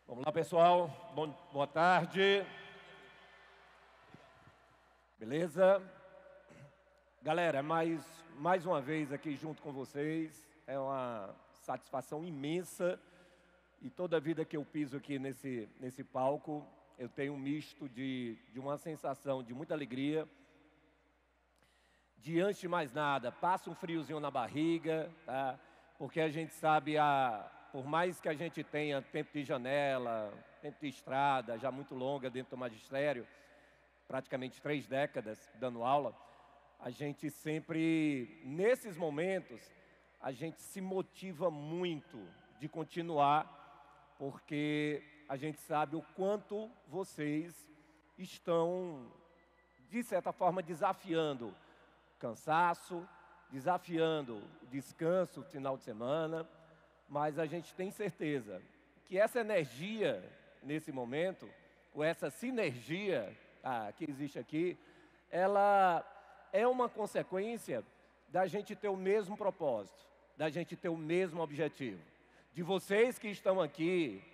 Vamos lá, pessoal. Boa tarde. Beleza? Galera, mais uma vez aqui junto com vocês. É uma satisfação imensa. E toda vida que eu piso aqui nesse palco, eu tenho um misto de uma sensação de muita alegria. De antes de mais nada, passa um friozinho na barriga, tá? Porque a gente sabe, por mais que a gente tenha tempo de janela, tempo de estrada, já muito longa dentro do magistério, praticamente 3 décadas dando aula, a gente sempre, nesses momentos, a gente se motiva muito de continuar, porque a gente sabe o quanto vocês estão, de certa forma, desafiando cansaço, desafiando o descanso final de semana, mas a gente tem certeza que essa energia nesse momento, ou essa sinergia que existe aqui, ela é uma consequência da gente ter o mesmo propósito, da gente ter o mesmo objetivo. De vocês que estão aqui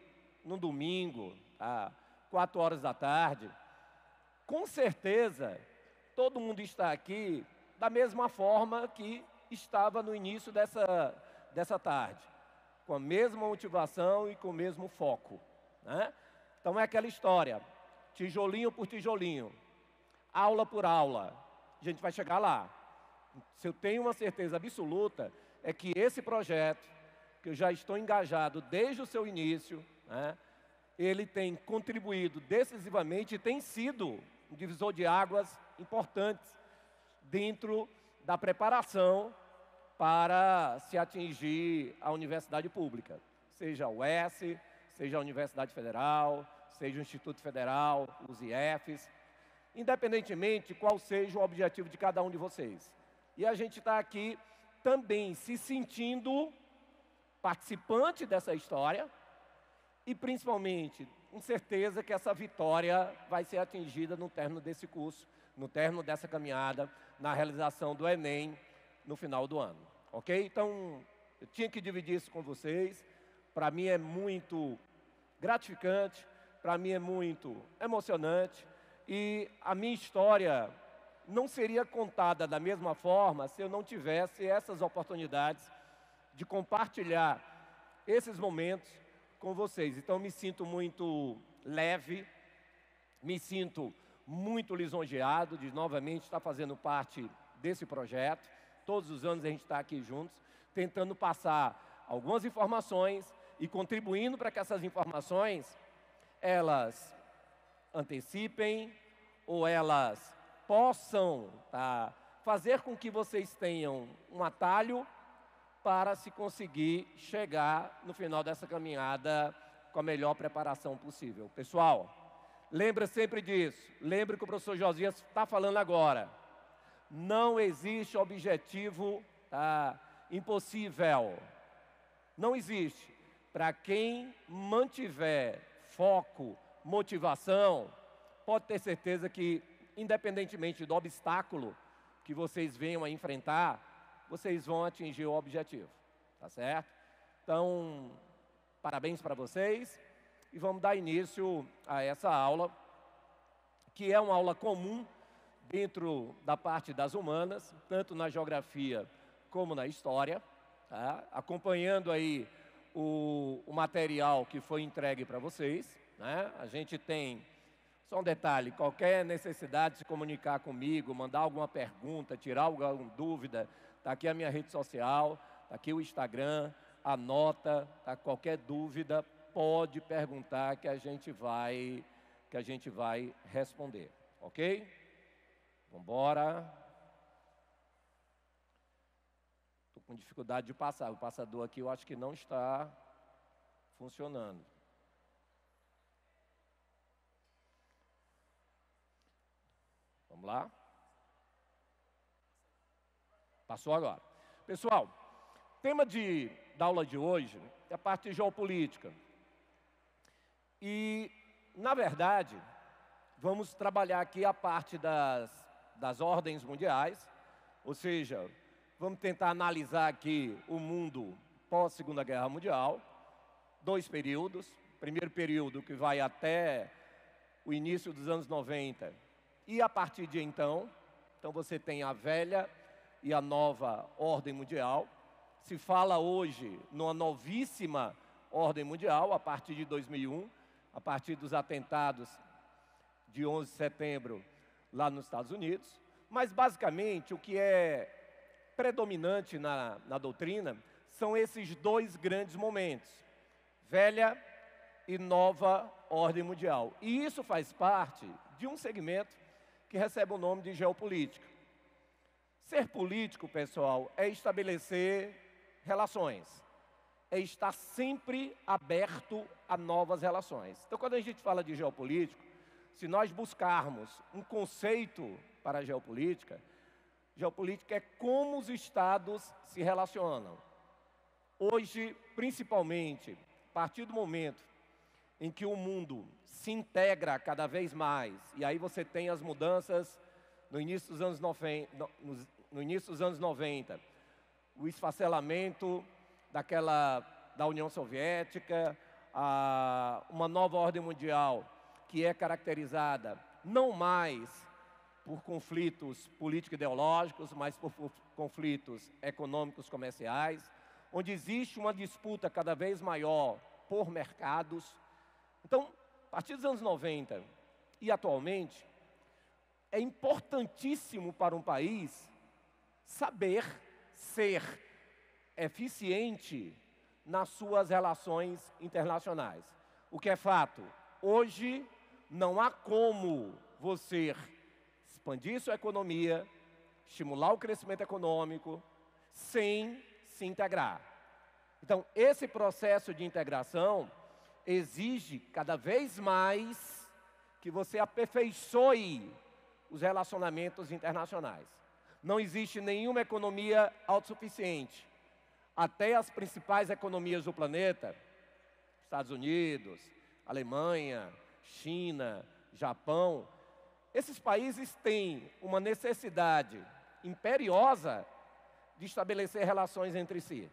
no domingo, 4 horas da tarde, com certeza todo mundo está aqui da mesma forma que estava no início dessa tarde, com a mesma motivação e com o mesmo foco, né? Então é aquela história, tijolinho por tijolinho, aula por aula, a gente vai chegar lá. Se eu tenho uma certeza absoluta, é que esse projeto, que eu já estou engajado desde o seu início, né, ele tem contribuído decisivamente e tem sido um divisor de águas importantes dentro da preparação para se atingir a universidade pública, seja a UES, seja a Universidade Federal, seja o Instituto Federal, os IFs, independentemente qual seja o objetivo de cada um de vocês. E a gente está aqui também se sentindo participante dessa história e principalmente com certeza que essa vitória vai ser atingida no término desse curso, no término dessa caminhada, na realização do Enem no final do ano, ok? Então, eu tinha que dividir isso com vocês. Para mim é muito gratificante, para mim é muito emocionante e a minha história não seria contada da mesma forma se eu não tivesse essas oportunidades de compartilhar esses momentos com vocês. Então, me sinto muito leve, me sinto muito lisonjeado de novamente estar fazendo parte desse projeto. Todos os anos a gente está aqui juntos, tentando passar algumas informações e contribuindo para que essas informações, elas antecipem ou elas possam fazer com que vocês tenham um atalho para se conseguir chegar no final dessa caminhada com a melhor preparação possível. Pessoal, lembra sempre disso, lembre que o professor Josias está falando agora. Não existe objetivo impossível. Não existe. Para quem mantiver foco, motivação, pode ter certeza que, independentemente do obstáculo que vocês venham a enfrentar, vocês vão atingir o objetivo. Tá certo? Então, parabéns para vocês. E vamos dar início a essa aula, que é uma aula comum dentro da parte das humanas, tanto na geografia como na história, tá? Acompanhando aí o material que foi entregue para vocês, né? A gente tem, só um detalhe, qualquer necessidade de se comunicar comigo, mandar alguma pergunta, tirar alguma dúvida, está aqui a minha rede social, está aqui o Instagram, anota, tá? Qualquer dúvida, pode perguntar que a gente vai responder, ok? Vamos embora. Estou com dificuldade de passar. O passador aqui eu acho que não está funcionando. Vamos lá. Passou agora. Pessoal, tema da aula de hoje é a parte de geopolítica. E, na verdade, vamos trabalhar aqui a parte das ordens mundiais, ou seja, vamos tentar analisar aqui o mundo pós-Segunda Guerra Mundial, 2 períodos, primeiro período que vai até o início dos anos 90. E a partir de então você tem a velha e a nova ordem mundial. Se fala hoje numa novíssima ordem mundial a partir de 2001, a partir dos atentados de 11 de setembro lá nos Estados Unidos. Mas basicamente o que é predominante na doutrina são esses dois grandes momentos, velha e nova ordem mundial. E isso faz parte de um segmento que recebe o nome de geopolítica. Ser político, pessoal, é estabelecer relações, é estar sempre aberto a novas relações. Então, quando a gente fala de geopolítico, se nós buscarmos um conceito para a geopolítica, geopolítica é como os estados se relacionam. Hoje, principalmente, a partir do momento em que o mundo se integra cada vez mais, e aí você tem as mudanças no início dos anos 90, o esfacelamento da União Soviética, uma nova ordem mundial que é caracterizada não mais por conflitos político-ideológicos, mas por conflitos econômicos comerciais, onde existe uma disputa cada vez maior por mercados. Então, a partir dos anos 90 e atualmente, é importantíssimo para um país saber ser eficiente nas suas relações internacionais. O que é fato, hoje não há como você expandir sua economia, estimular o crescimento econômico, sem se integrar. Então, esse processo de integração exige cada vez mais que você aperfeiçoe os relacionamentos internacionais. Não existe nenhuma economia autossuficiente. Até as principais economias do planeta, Estados Unidos, Alemanha, China, Japão, esses países têm uma necessidade imperiosa de estabelecer relações entre si.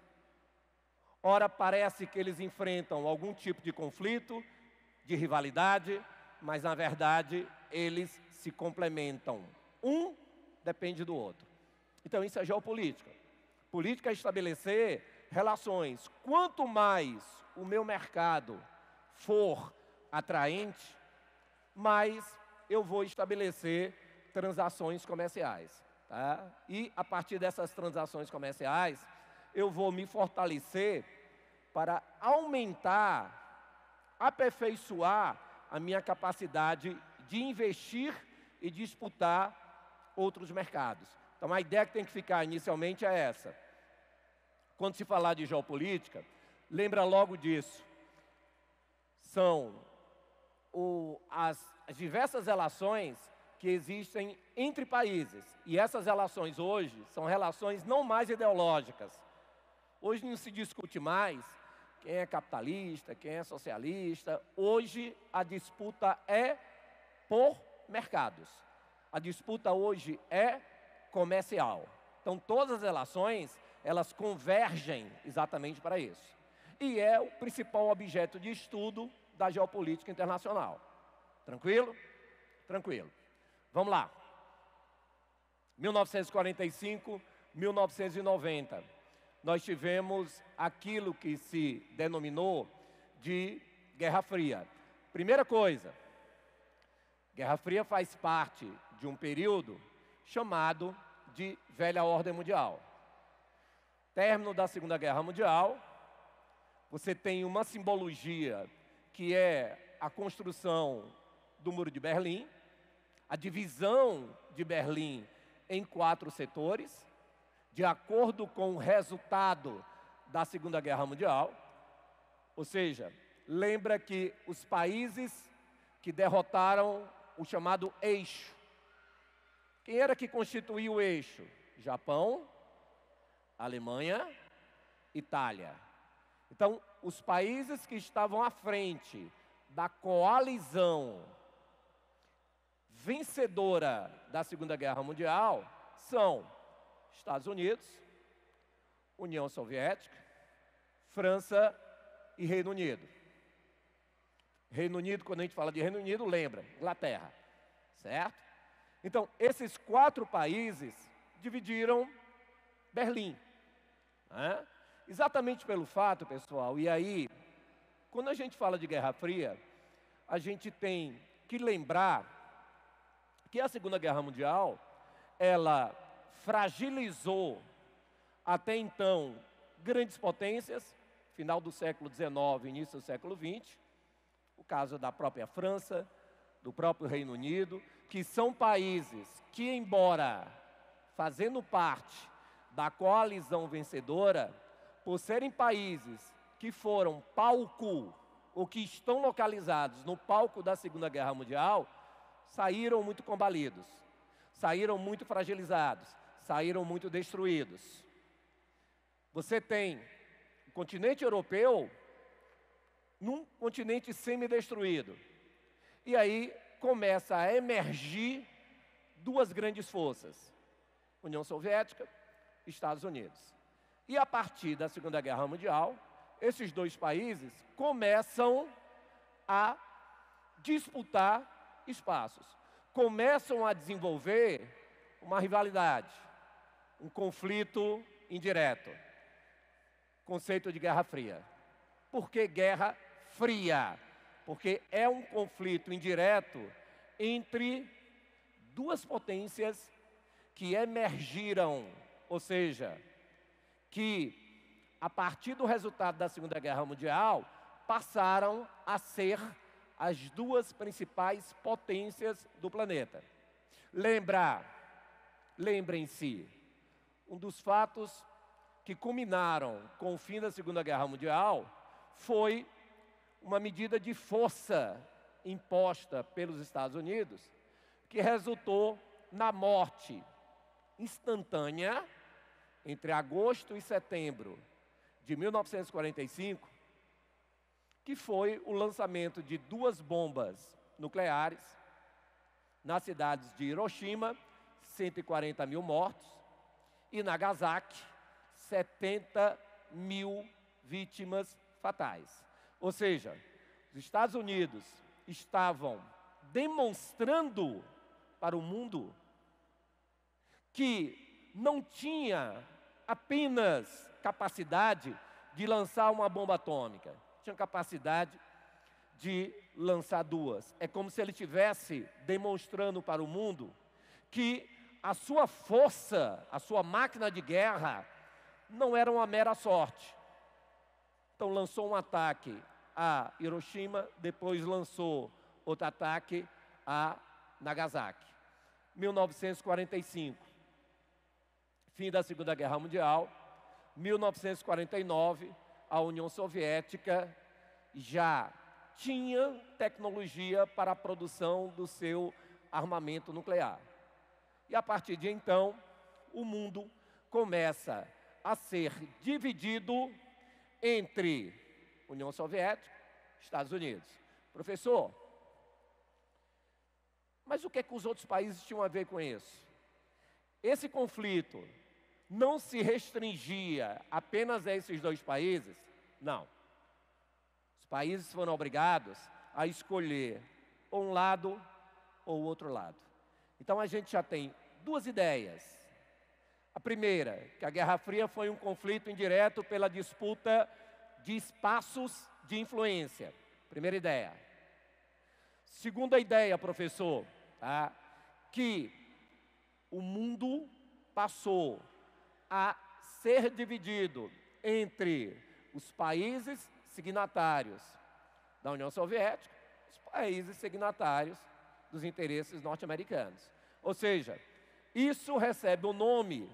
Ora, parece que eles enfrentam algum tipo de conflito, de rivalidade, mas, na verdade, eles se complementam. Um depende do outro. Então, isso é geopolítica. Política é estabelecer relações. Quanto mais o meu mercado for atraente, mais eu vou estabelecer transações comerciais. Tá? E, a partir dessas transações comerciais, eu vou me fortalecer para aumentar, aperfeiçoar a minha capacidade de investir e disputar outros mercados. Então, a ideia que tem que ficar inicialmente é essa. Quando se falar de geopolítica, lembra logo disso. São as diversas relações que existem entre países. E essas relações hoje são relações não mais ideológicas. Hoje não se discute mais quem é capitalista, quem é socialista. Hoje a disputa é por mercados. A disputa hoje é comercial. Então todas as relações, elas convergem exatamente para isso. E é o principal objeto de estudo da geopolítica internacional. Tranquilo? Tranquilo. Vamos lá. 1945, 1990. Nós tivemos aquilo que se denominou de Guerra Fria. Primeira coisa, Guerra Fria faz parte de um período chamado de Velha Ordem Mundial. Término da Segunda Guerra Mundial, você tem uma simbologia que é a construção do Muro de Berlim, a divisão de Berlim em 4 setores, de acordo com o resultado da Segunda Guerra Mundial. Ou seja, lembra que os países que derrotaram o chamado eixo. Quem era que constituía o eixo? Japão, Alemanha, Itália. Então, os países que estavam à frente da coalizão vencedora da Segunda Guerra Mundial são Estados Unidos, União Soviética, França e Reino Unido. Reino Unido, quando a gente fala de Reino Unido, lembra, Inglaterra, certo? Então, esses 4 países dividiram Berlim, né? Exatamente pelo fato, pessoal, e aí, quando a gente fala de Guerra Fria, a gente tem que lembrar que a Segunda Guerra Mundial, ela fragilizou até então grandes potências, final do século XIX, início do século XX, o caso da própria França, do próprio Reino Unido, que são países que, embora fazendo parte da coalizão vencedora, por serem países que foram palco, ou que estão localizados no palco da Segunda Guerra Mundial, saíram muito combalidos, saíram muito fragilizados, saíram muito destruídos. Você tem o continente europeu num continente semi-destruído. E aí começa a emergir 2 grandes forças, União Soviética e Estados Unidos. E a partir da Segunda Guerra Mundial, esses 2 países começam a disputar espaços, começam a desenvolver uma rivalidade, um conflito indireto, conceito de Guerra Fria. Por que Guerra Fria? Porque é um conflito indireto entre 2 potências que emergiram, ou seja, que a partir do resultado da Segunda Guerra Mundial, passaram a ser as 2 principais potências do planeta. Lembrem-se, um dos fatos que culminaram com o fim da Segunda Guerra Mundial foi uma medida de força imposta pelos Estados Unidos, que resultou na morte instantânea, entre agosto e setembro de 1945, que foi o lançamento de 2 bombas nucleares nas cidades de Hiroshima, 140 mil mortos, e Nagasaki, 70 mil vítimas fatais. Ou seja, os Estados Unidos estavam demonstrando para o mundo que não tinha apenas capacidade de lançar uma bomba atômica, tinha capacidade de lançar 2. É como se ele estivesse demonstrando para o mundo que a sua força, a sua máquina de guerra, não era uma mera sorte. Então lançou um ataque a Hiroshima, depois lançou outro ataque a Nagasaki. 1945, fim da Segunda Guerra Mundial. 1949, a União Soviética já tinha tecnologia para a produção do seu armamento nuclear. E a partir de então, o mundo começa a ser dividido entre União Soviética e Estados Unidos. Professor, mas o que é que os outros países tinham a ver com isso? Esse conflito não se restringia apenas a esses 2 países? Não. Os países foram obrigados a escolher ou um lado ou o outro lado. Então a gente já tem 2 ideias. A primeira, que a Guerra Fria foi um conflito indireto pela disputa de espaços de influência. Primeira ideia. Segunda ideia, professor, que o mundo passou a ser dividido entre os países signatários da União Soviética e os países signatários dos interesses norte-americanos. Ou seja, isso recebe o nome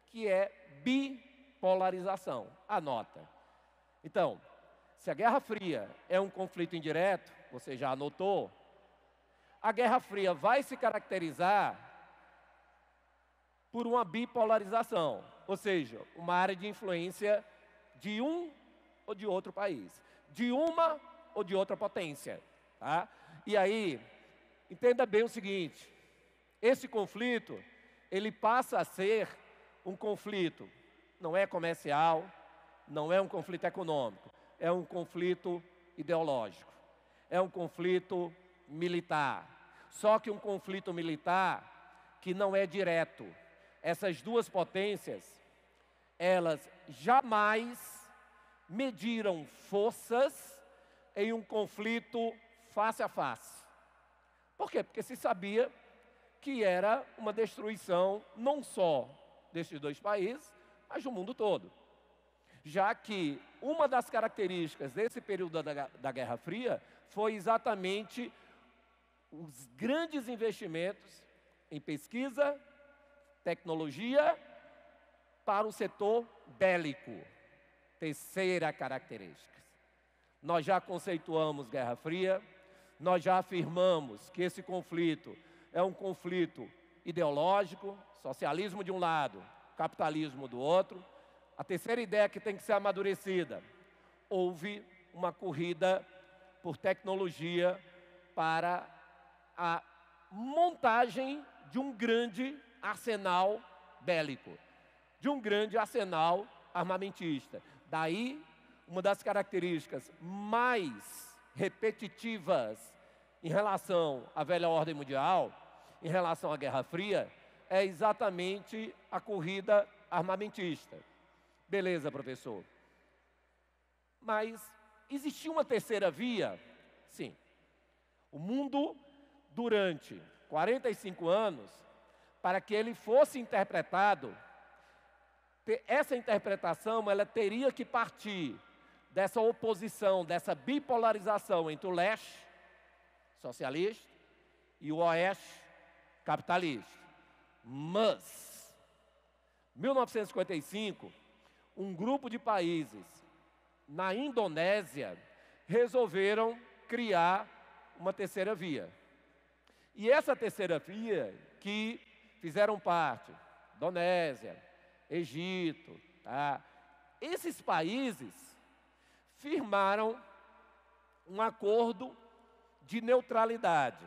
que é bipolarização. Anota. Então, se a Guerra Fria é um conflito indireto, você já anotou, a Guerra Fria vai se caracterizar por uma bipolarização, ou seja, uma área de influência de um ou de outro país, de uma ou de outra potência. Tá? E aí, entenda bem o seguinte, esse conflito, ele passa a ser um conflito, não é comercial, não é um conflito econômico, é um conflito ideológico. é um conflito militar. Só que um conflito militar que não é direto. Essas duas potências, elas jamais mediram forças em um conflito face a face. Por quê? Porque se sabia que era uma destruição não só desses dois países, mas do mundo todo. Já que uma das características desse período da Guerra Fria foi exatamente os grandes investimentos em pesquisa, tecnologia, para o setor bélico. Terceira característica. Nós já conceituamos Guerra Fria, nós já afirmamos que esse conflito é um conflito ideológico, socialismo de um lado, capitalismo do outro. A terceira ideia que tem que ser amadurecida: houve uma corrida por tecnologia para a montagem de um grande arsenal bélico, de um grande arsenal armamentista. Daí, uma das características mais repetitivas em relação à velha ordem mundial, em relação à Guerra Fria, é exatamente a corrida armamentista. Beleza, professor. Mas existia uma terceira via? Sim. O mundo, durante 45 anos, para que ele fosse interpretado, essa interpretação ela teria que partir dessa oposição, dessa bipolarização entre o leste, socialista, e o oeste, capitalista. Mas, em 1955, um grupo de países na Indonésia resolveram criar uma terceira via. E essa terceira via, que fizeram parte, Indonésia, Egito, tá? Esses países firmaram um acordo de neutralidade,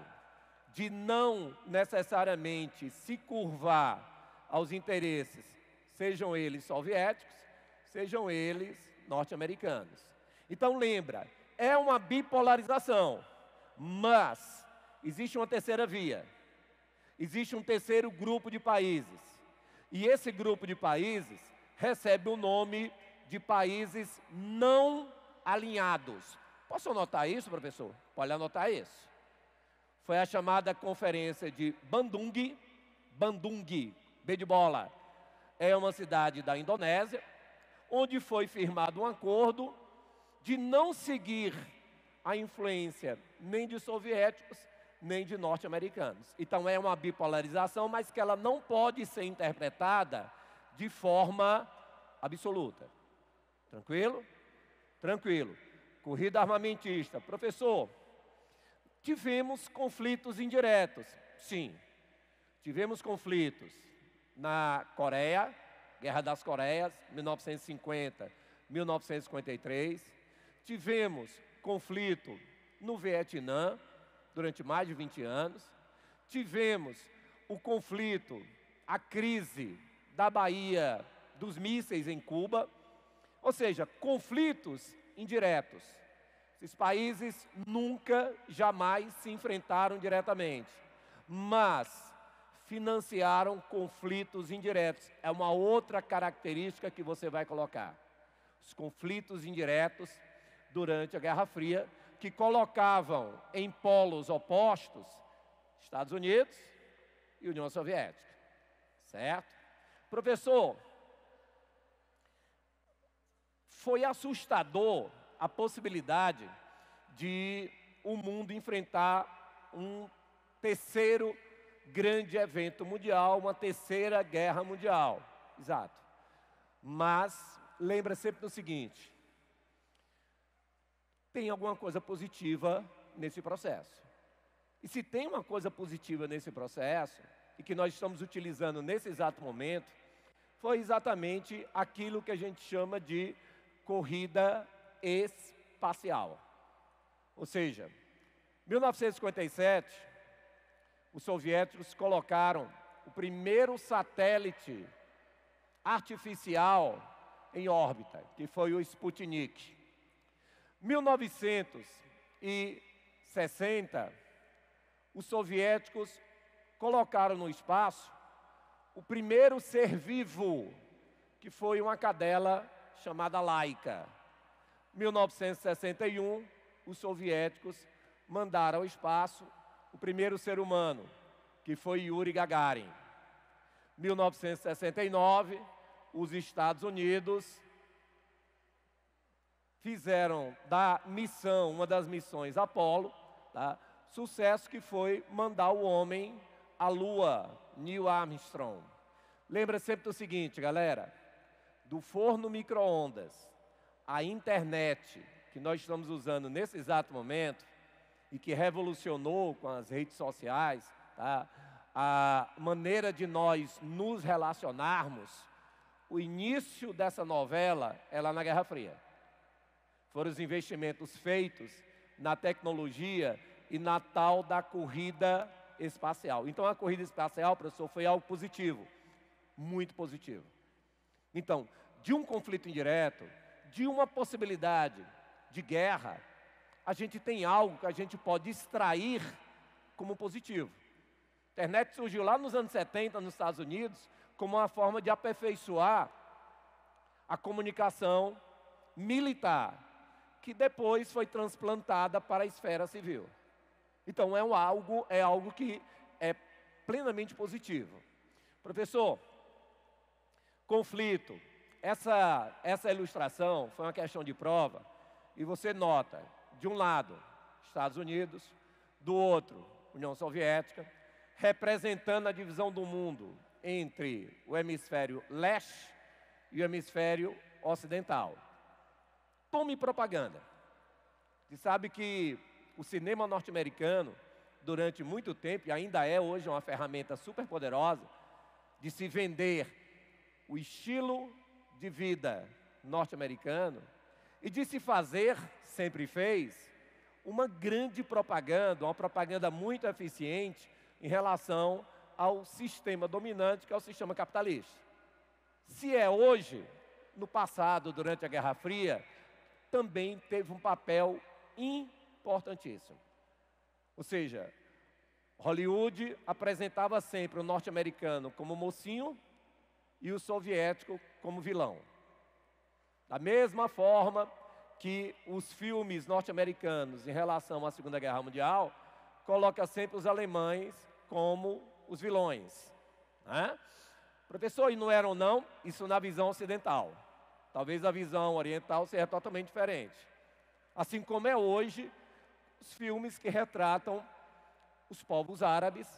de não necessariamente se curvar aos interesses, sejam eles soviéticos, sejam eles norte-americanos. Então lembra, é uma bipolarização, mas existe uma terceira via, existe um terceiro grupo de países, e esse grupo de países recebe o nome de países não alinhados. Posso anotar isso, professor? Pode anotar isso. Foi a chamada Conferência de Bandung. Bandung, B de bola, é uma cidade da Indonésia, onde foi firmado um acordo de não seguir a influência nem de soviéticos, nem de norte-americanos. Então é uma bipolarização, mas que ela não pode ser interpretada de forma absoluta. Tranquilo? Tranquilo. Corrida armamentista. Professor, tivemos conflitos indiretos. Sim, tivemos conflitos na Coreia, Guerra das Coreias, 1950, 1953. Tivemos conflito no Vietnã, durante mais de 20 anos. Tivemos o conflito, a crise da Baía dos mísseis em Cuba. Ou seja, conflitos indiretos. Esses países nunca, jamais se enfrentaram diretamente, mas financiaram conflitos indiretos. É uma outra característica que você vai colocar. Os conflitos indiretos durante a Guerra Fria, que colocavam em polos opostos Estados Unidos e União Soviética. Certo? Professor, foi assustador a possibilidade de o mundo enfrentar um terceiro grande evento mundial, uma terceira guerra mundial. Exato. Mas lembra sempre do seguinte: tem alguma coisa positiva nesse processo. E se tem uma coisa positiva nesse processo, e que nós estamos utilizando nesse exato momento, foi exatamente aquilo que a gente chama de corrida espacial. Ou seja, em 1957, os soviéticos colocaram o primeiro satélite artificial em órbita, que foi o Sputnik. 1960, 60, os soviéticos colocaram no espaço o primeiro ser vivo, que foi uma cadela chamada Laika. 1961, os soviéticos mandaram ao espaço o primeiro ser humano, que foi Yuri Gagarin. 1969, os Estados Unidos fizeram da missão, uma das missões Apollo, tá? Sucesso que foi mandar o homem à Lua, Neil Armstrong. Lembra sempre do seguinte, galera, do forno micro-ondas, a internet que nós estamos usando nesse exato momento e que revolucionou com as redes sociais, tá? A maneira de nós nos relacionarmos, o início dessa novela é lá na Guerra Fria. Foram os investimentos feitos na tecnologia e na tal da corrida espacial. Então, a corrida espacial, professor, foi algo positivo, muito positivo. Então, de um conflito indireto, de uma possibilidade de guerra, a gente tem algo que a gente pode extrair como positivo. A internet surgiu lá nos anos 70, nos Estados Unidos, como uma forma de aperfeiçoar a comunicação militar, que depois foi transplantada para a esfera civil. Então, é algo que é plenamente positivo. Professor, conflito. Essa ilustração foi uma questão de prova, e você nota, de um lado, Estados Unidos, do outro, União Soviética, representando a divisão do mundo entre o hemisfério leste e o hemisfério ocidental. Tome propaganda. Você sabe que o cinema norte-americano, durante muito tempo, e ainda é hoje uma ferramenta super poderosa, de se vender o estilo de vida norte-americano e de se fazer, sempre fez, uma grande propaganda, uma propaganda muito eficiente em relação ao sistema dominante, que é o sistema capitalista. Se é hoje, no passado, durante a Guerra Fria, também teve um papel importantíssimo. Ou seja, Hollywood apresentava sempre o norte-americano como mocinho e o soviético como vilão. Da mesma forma que os filmes norte-americanos em relação à Segunda Guerra Mundial, coloca sempre os alemães como os vilões, né? Professor, e não eram não? Isso na visão ocidental. Talvez a visão oriental seja totalmente diferente. Assim como é hoje, os filmes que retratam os povos árabes,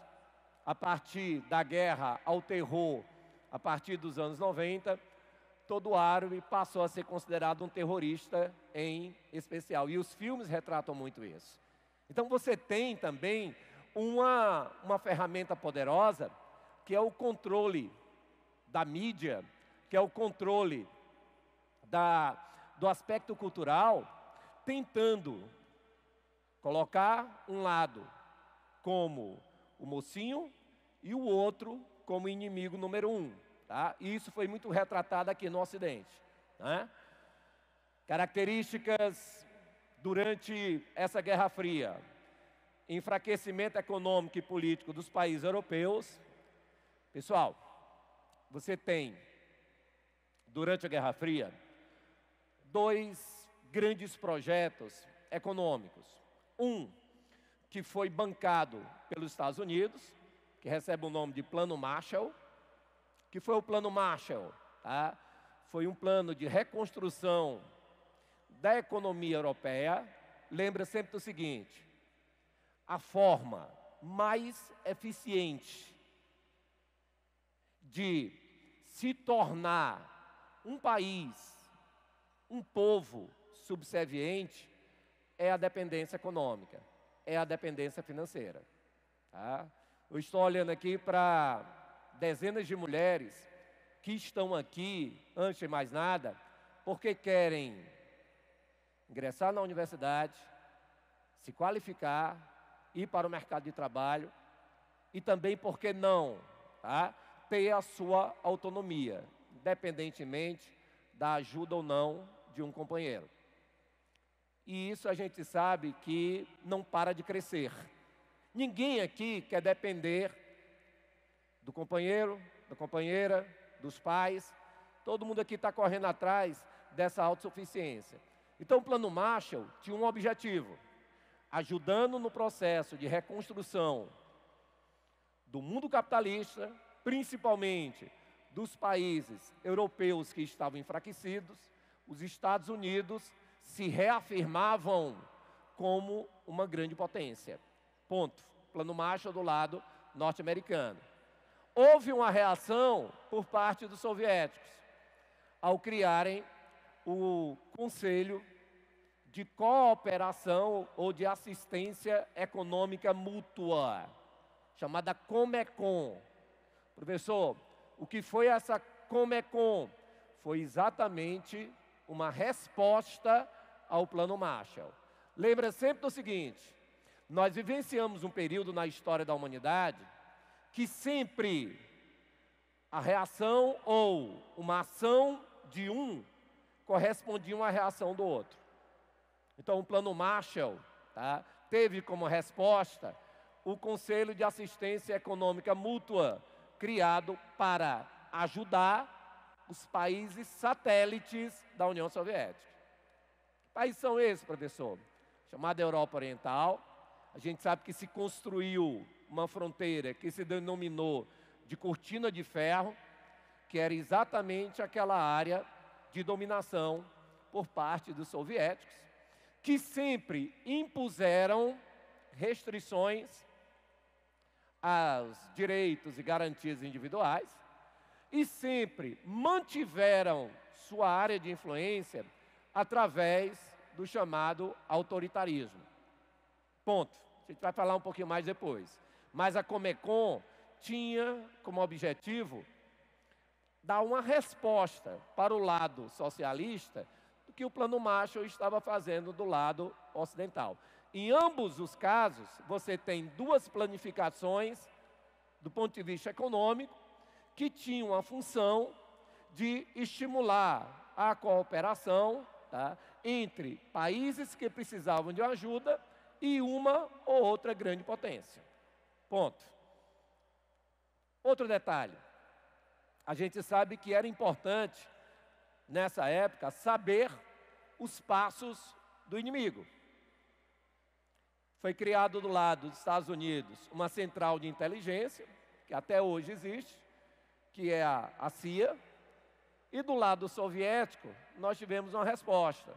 a partir da guerra ao terror, a partir dos anos 90, todo árabe passou a ser considerado um terrorista em especial. E os filmes retratam muito isso. Então você tem também uma ferramenta poderosa, que é o controle da mídia, que é o controle do aspecto cultural, tentando colocar um lado como o mocinho e o outro como inimigo número um. Tá? E isso foi muito retratado aqui no Ocidente, né? Características durante essa Guerra Fria: enfraquecimento econômico e político dos países europeus. Pessoal, você tem, durante a Guerra Fria, dois grandes projetos econômicos. Um, que foi bancado pelos Estados Unidos, que recebe o nome de Plano Marshall, que foi o Plano Marshall, tá? Foi um plano de reconstrução da economia europeia. Lembra sempre do seguinte: a forma mais eficiente de se tornar um país, um povo subserviente, é a dependência econômica, é a dependência financeira. Tá? Eu estou olhando aqui para dezenas de mulheres que estão aqui, antes de mais nada, porque querem ingressar na universidade, se qualificar, ir para o mercado de trabalho e também, por que não, tá? Ter a sua autonomia, independentemente da ajuda ou não de um companheiro. e isso a gente sabe que não para de crescer. Ninguém aqui quer depender do companheiro, da companheira, dos pais. Todo mundo aqui está correndo atrás dessa autossuficiência. Então o Plano Marshall tinha um objetivo: ajudando no processo de reconstrução do mundo capitalista, principalmente dos países europeus que estavam enfraquecidos. Os Estados Unidos se reafirmavam como uma grande potência. Ponto. Plano Marshall do lado norte-americano. Houve uma reação por parte dos soviéticos ao criarem o Conselho de Cooperação ou de Assistência Econômica Mútua, chamada Comecon. Professor, o que foi essa Comecon? Foi exatamente uma resposta ao Plano Marshall. Lembra sempre do seguinte: nós vivenciamos um período na história da humanidade que sempre a reação ou uma ação de um correspondia a uma reação do outro. Então o Plano Marshall, tá, teve como resposta o Conselho de Assistência Econômica Mútua, criado para ajudar os países satélites da União Soviética. Que países são esses, professor? Chamada Europa Oriental. A gente sabe que se construiu uma fronteira que se denominou de Cortina de Ferro, que era exatamente aquela área de dominação por parte dos soviéticos, que sempre impuseram restrições aos direitos e garantias individuais e sempre mantiveram sua área de influência através do chamado autoritarismo. Ponto. A gente vai falar um pouquinho mais depois. Mas a Comecon tinha como objetivo dar uma resposta para o lado socialista do que o Plano Marshall estava fazendo do lado ocidental. Em ambos os casos, você tem duas planificações do ponto de vista econômico que tinham a função de estimular a cooperação, tá, entre países que precisavam de ajuda e uma ou outra grande potência. Ponto. Outro detalhe. A gente sabe que era importante, nessa época, saber os passos do inimigo. Foi criado do lado dos Estados Unidos uma central de inteligência, que até hoje existe, que é a CIA, e do lado soviético nós tivemos uma resposta,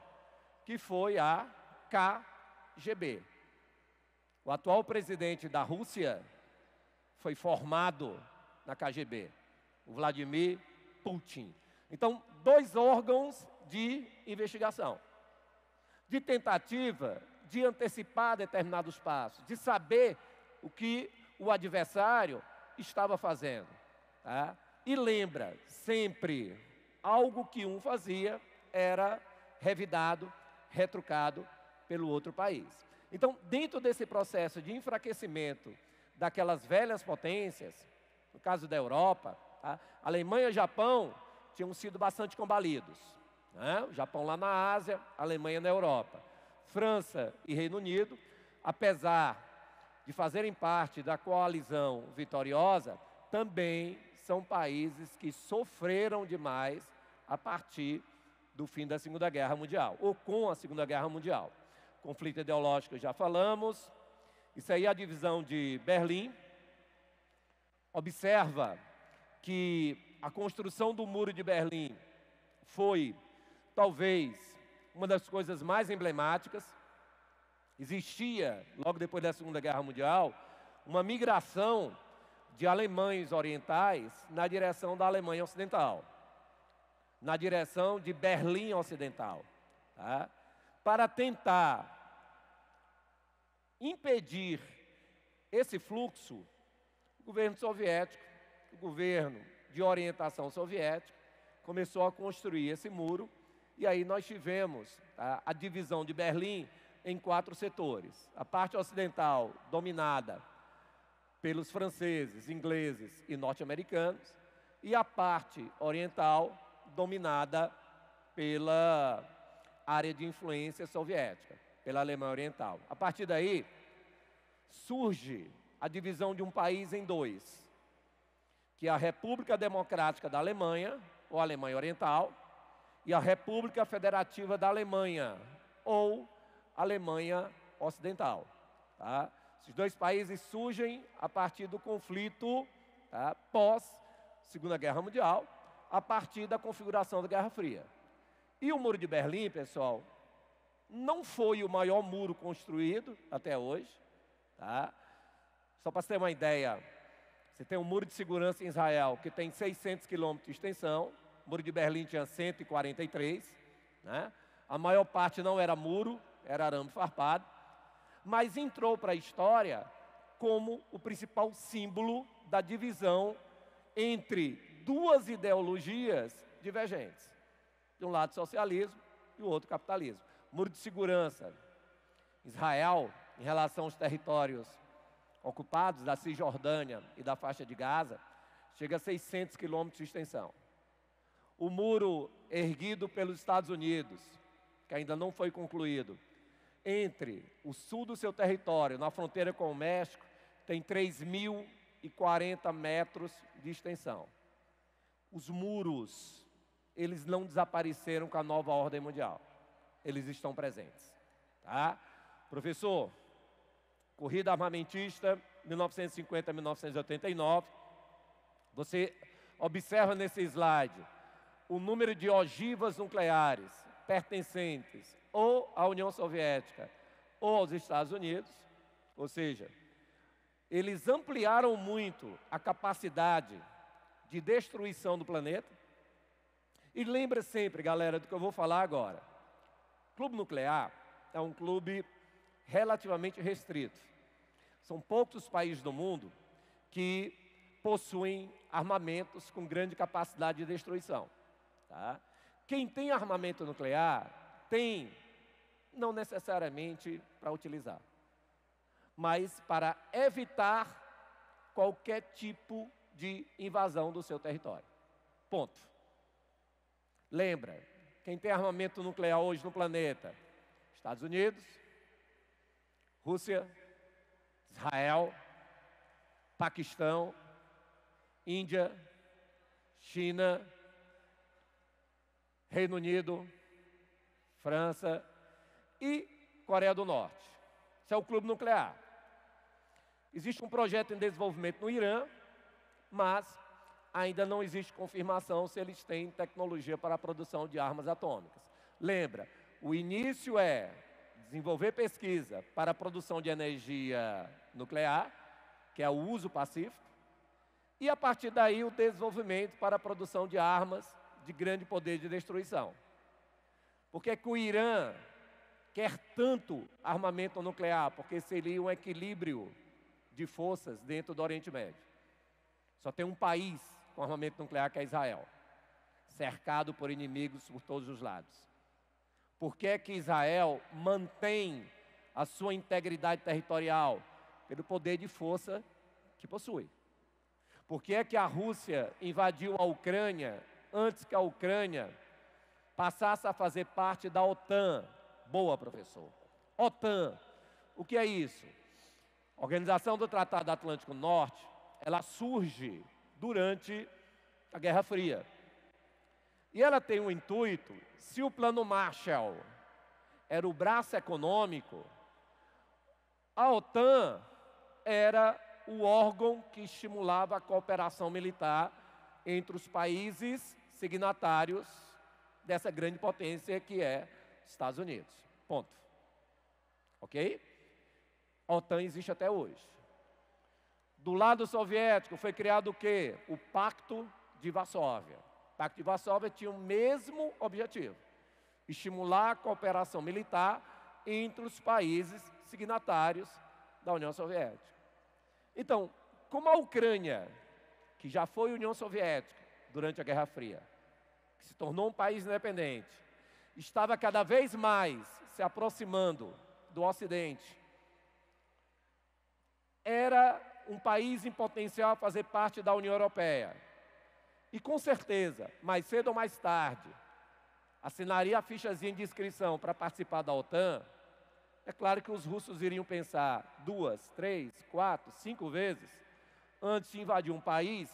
que foi a KGB. O atual presidente da Rússia foi formado na KGB, o Vladimir Putin. Então, dois órgãos de investigação, de tentativa de antecipar determinados passos, de saber o que o adversário estava fazendo. Tá? E lembra, sempre, algo que um fazia era revidado, retrucado pelo outro país. Então, dentro desse processo de enfraquecimento daquelas velhas potências, no caso da Europa, tá? Alemanha e Japão tinham sido bastante combalidos. Né? O Japão lá na Ásia, a Alemanha na Europa. França e Reino Unido, apesar de fazerem parte da coalizão vitoriosa, também são países que sofreram demais a partir do fim da Segunda Guerra Mundial, ou com a Segunda Guerra Mundial. Conflito ideológico já falamos. Isso aí é a divisão de Berlim. Observa que a construção do Muro de Berlim foi, talvez, uma das coisas mais emblemáticas. Existia, logo depois da Segunda Guerra Mundial, uma migração de alemães orientais na direção da Alemanha Ocidental, na direção de Berlim Ocidental, tá? Para tentar impedir esse fluxo, o governo soviético, o governo de orientação soviética, começou a construir esse muro, e aí nós tivemos a divisão de Berlim em 4 setores. A parte ocidental dominada pelos franceses, ingleses e norte-americanos, e a parte oriental dominada pela área de influência soviética, pela Alemanha Oriental. A partir daí, surge a divisão de um país em dois, que é a República Democrática da Alemanha, ou Alemanha Oriental, e a República Federativa da Alemanha, ou Alemanha Ocidental. Tá? Esses dois países surgem a partir do conflito, tá, pós-Segunda Guerra Mundial, a partir da configuração da Guerra Fria. E o Muro de Berlim, pessoal, não foi o maior muro construído até hoje. Tá? Só para você ter uma ideia, você tem um muro de segurança em Israel que tem 600 quilômetros de extensão, o Muro de Berlim tinha 143, né? A maior parte não era muro, era arame farpado, mas entrou para a história como o principal símbolo da divisão entre duas ideologias divergentes. De um lado socialismo e do outro capitalismo. Muro de segurança, Israel, em relação aos territórios ocupados da Cisjordânia e da faixa de Gaza, chega a 600 quilômetros de extensão. O muro erguido pelos Estados Unidos, que ainda não foi concluído, entre o sul do seu território, na fronteira com o México, tem 3.040 metros de extensão. Os muros, eles não desapareceram com a nova ordem mundial. Eles estão presentes. Tá? Professor, corrida armamentista, 1950-1989. Você observa nesse slide o número de ogivas nucleares pertencentes ou à União Soviética ou aos Estados Unidos. Ou seja, eles ampliaram muito a capacidade de destruição do planeta. E lembre sempre, galera, do que eu vou falar agora. O clube nuclear é um clube relativamente restrito. São poucos os países do mundo que possuem armamentos com grande capacidade de destruição. Tá? Quem tem armamento nuclear tem, não necessariamente para utilizar, mas para evitar qualquer tipo de invasão do seu território. Ponto. Lembra, quem tem armamento nuclear hoje no planeta? Estados Unidos, Rússia, Israel, Paquistão, Índia, China, Reino Unido, França e Coreia do Norte. Esse é o clube nuclear. Existe um projeto em desenvolvimento no Irã, mas ainda não existe confirmação se eles têm tecnologia para a produção de armas atômicas. Lembra, o início é desenvolver pesquisa para a produção de energia nuclear, que é o uso pacífico, e a partir daí o desenvolvimento para a produção de armas de grande poder de destruição. Por que é que o Irã quer tanto armamento nuclear? Porque seria um equilíbrio de forças dentro do Oriente Médio. Só tem um país com armamento nuclear, que é Israel, cercado por inimigos por todos os lados. Por que é que Israel mantém a sua integridade territorial? Pelo poder de força que possui. Por que é que a Rússia invadiu a Ucrânia antes que a Ucrânia passasse a fazer parte da OTAN? Boa, professor. OTAN, o que é isso? A Organização do Tratado Atlântico Norte, ela surge durante a Guerra Fria. E ela tem um intuito, se o Plano Marshall era o braço econômico, a OTAN era o órgão que estimulava a cooperação militar entre os países signatários dessa grande potência que é os Estados Unidos. Ponto. Ok? A OTAN existe até hoje. Do lado soviético foi criado o quê? O Pacto de Varsóvia. O Pacto de Varsóvia tinha o mesmo objetivo: estimular a cooperação militar entre os países signatários da União Soviética. Então, como a Ucrânia, que já foi União Soviética durante a Guerra Fria, que se tornou um país independente, estava cada vez mais se aproximando do Ocidente, era um país em potencial a fazer parte da União Europeia. E com certeza, mais cedo ou mais tarde, assinaria a fichazinha de inscrição para participar da OTAN, é claro que os russos iriam pensar 2, 3, 4, 5 vezes antes de invadir um país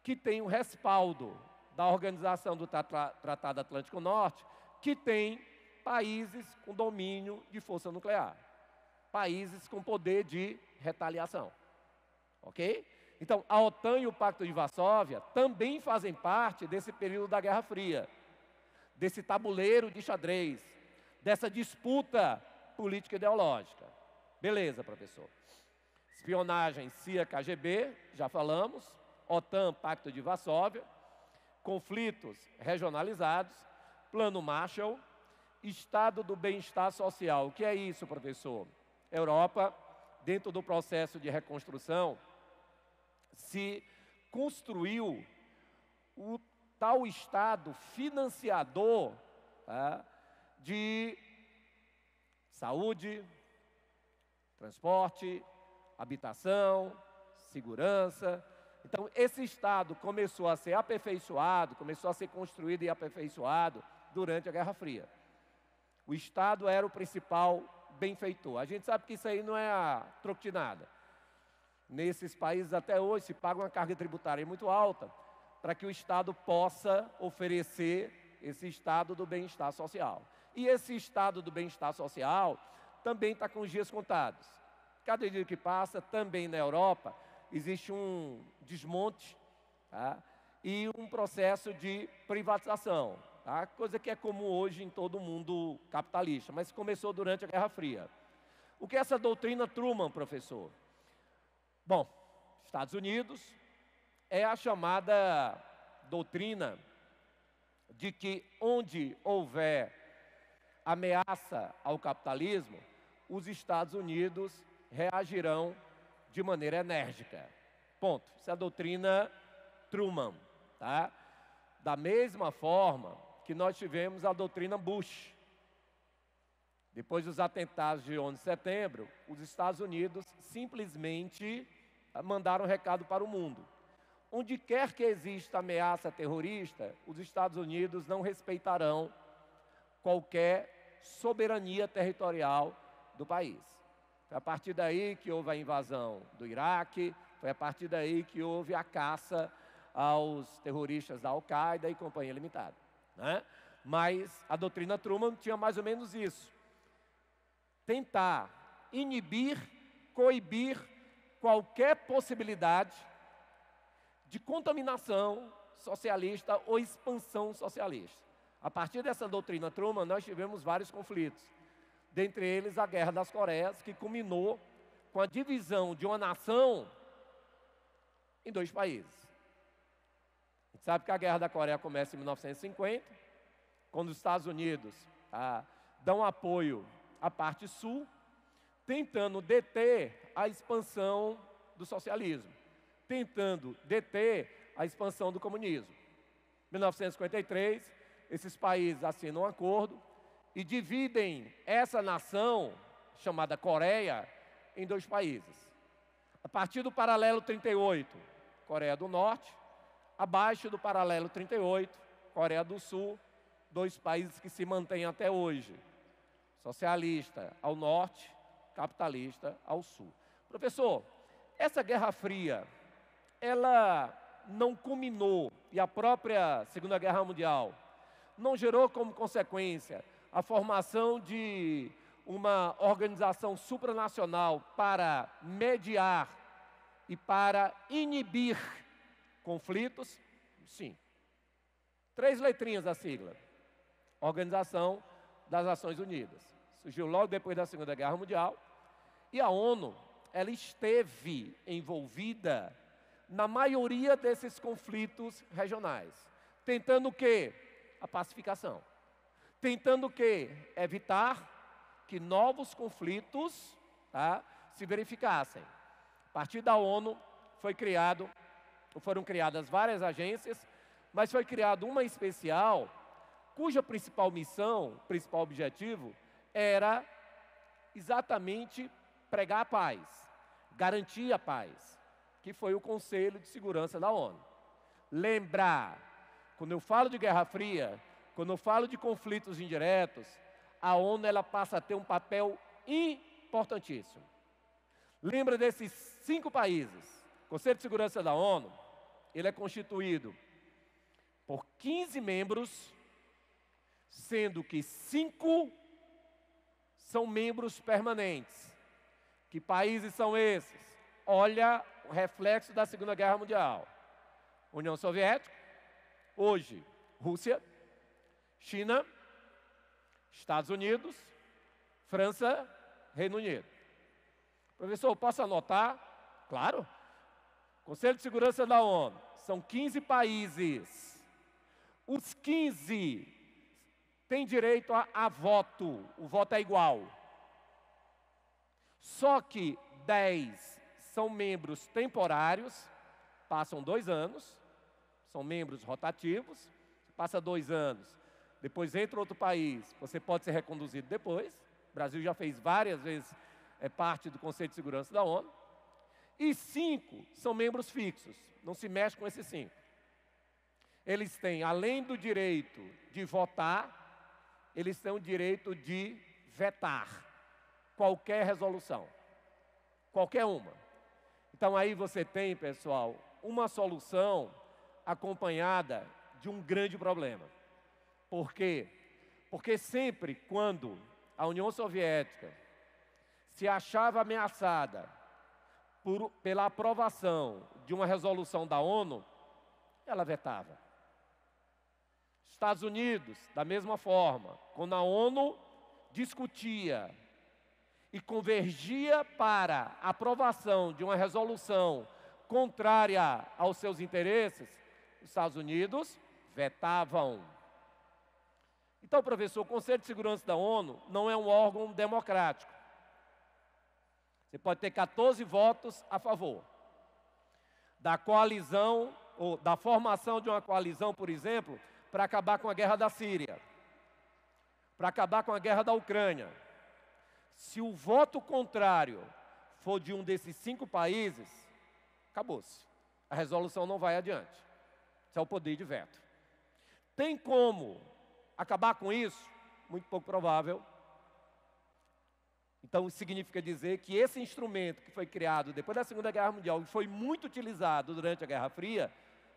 que tem o respaldo da Organização do Tratado Atlântico Norte, que tem países com domínio de força nuclear, países com poder de retaliação, ok? Então, a OTAN e o Pacto de Varsóvia também fazem parte desse período da Guerra Fria, desse tabuleiro de xadrez, dessa disputa política e ideológica. Beleza, professor. Espionagem CIA-KGB, já falamos. OTAN, Pacto de Varsóvia. Conflitos regionalizados. Plano Marshall. Estado do bem-estar social. O que é isso, professor? Europa, dentro do processo de reconstrução, se construiu o tal Estado financiador, tá, de saúde, transporte, habitação, segurança. Então, esse Estado começou a ser aperfeiçoado, começou a ser construído e aperfeiçoado durante a Guerra Fria. O Estado era o principal benfeitor. A gente sabe que isso aí não é a troco de nada. Nesses países, até hoje, se paga uma carga tributária muito alta para que o Estado possa oferecer esse estado do bem-estar social. E esse estado do bem-estar social também está com os dias contados. Cada dia que passa, também na Europa, existe um desmonte, tá, e um processo de privatização, tá, coisa que é comum hoje em todo o mundo capitalista, mas começou durante a Guerra Fria. O que é essa doutrina Truman, professor? Bom, Estados Unidos é a chamada doutrina de que onde houver ameaça ao capitalismo, os Estados Unidos reagirão de maneira enérgica. Ponto. Essa é a doutrina Truman, tá? Da mesma forma que nós tivemos a doutrina Bush. Depois dos atentados de 11 de setembro, os Estados Unidos simplesmente mandaram um recado para o mundo. Onde quer que exista ameaça terrorista, os Estados Unidos não respeitarão qualquer soberania territorial do país. Foi a partir daí que houve a invasão do Iraque, foi a partir daí que houve a caça aos terroristas da Al-Qaeda e Companhia Limitada, né? Mas a doutrina Truman tinha mais ou menos isso. Tentar inibir, coibir qualquer possibilidade de contaminação socialista ou expansão socialista. A partir dessa doutrina Truman, nós tivemos vários conflitos. Dentre eles, a Guerra das Coreias, que culminou com a divisão de uma nação em 2 países. A gente sabe que a Guerra da Coreia começa em 1950, quando os Estados Unidos dão apoio à parte sul, tentando deter a expansão do socialismo, tentando deter a expansão do comunismo. Em 1953, esses países assinam um acordo e dividem essa nação, chamada Coreia, em 2 países. A partir do paralelo 38, Coreia do Norte, abaixo do paralelo 38, Coreia do Sul, 2 países que se mantêm até hoje. Socialista ao norte, capitalista ao sul. Professor, essa Guerra Fria, ela não culminou, e a própria Segunda Guerra Mundial não gerou como consequência a formação de uma organização supranacional para mediar e para inibir conflitos? Sim. 3 letrinhas a sigla. Organização das Nações Unidas. Surgiu logo depois da Segunda Guerra Mundial. E a ONU, ela esteve envolvida na maioria desses conflitos regionais. Tentando o quê? A pacificação. Tentando o quê? Evitar que novos conflitos, se verificassem. A partir da ONU foram criadas várias agências, mas foi criada uma especial, cuja principal missão, principal objetivo, era exatamente pregar a paz, garantir a paz, que foi o Conselho de Segurança da ONU. Lembrar, quando eu falo de Guerra Fria, quando eu falo de conflitos indiretos, a ONU ela passa a ter um papel importantíssimo. Lembra desses 5 países? O Conselho de Segurança da ONU, ele é constituído por 15 membros, sendo que 5 são membros permanentes. Que países são esses? Olha o reflexo da Segunda Guerra Mundial. União Soviética, hoje Rússia, China, Estados Unidos, França, Reino Unido. Professor, posso anotar? Claro. Conselho de Segurança da ONU, são 15 países. Os 15 têm direito a voto, o voto é igual. Só que 10 são membros temporários, passam 2 anos, são membros rotativos, passa 2 anos, depois entra outro país, você pode ser reconduzido depois. O Brasil já fez várias vezes parte do Conselho de Segurança da ONU. E 5 são membros fixos, não se mexe com esses 5. Eles têm, além do direito de votar, eles têm o direito de vetar qualquer resolução, qualquer uma. Então aí você tem, pessoal, uma solução acompanhada de um grande problema. Por quê? Porque sempre quando a União Soviética se achava ameaçada pela aprovação de uma resolução da ONU, ela vetava. Estados Unidos, da mesma forma, quando a ONU discutia e convergia para a aprovação de uma resolução contrária aos seus interesses, os Estados Unidos vetavam. Então, professor, o Conselho de Segurança da ONU não é um órgão democrático. Você pode ter 14 votos a favor da coalizão, ou da formação de uma coalizão, por exemplo, para acabar com a guerra da Síria, para acabar com a guerra da Ucrânia. Se o voto contrário for de um desses 5 países, acabou-se. A resolução não vai adiante. Isso é o poder de veto. Tem como acabar com isso? Muito pouco provável. Então, isso significa dizer que esse instrumento que foi criado depois da Segunda Guerra Mundial e foi muito utilizado durante a Guerra Fria,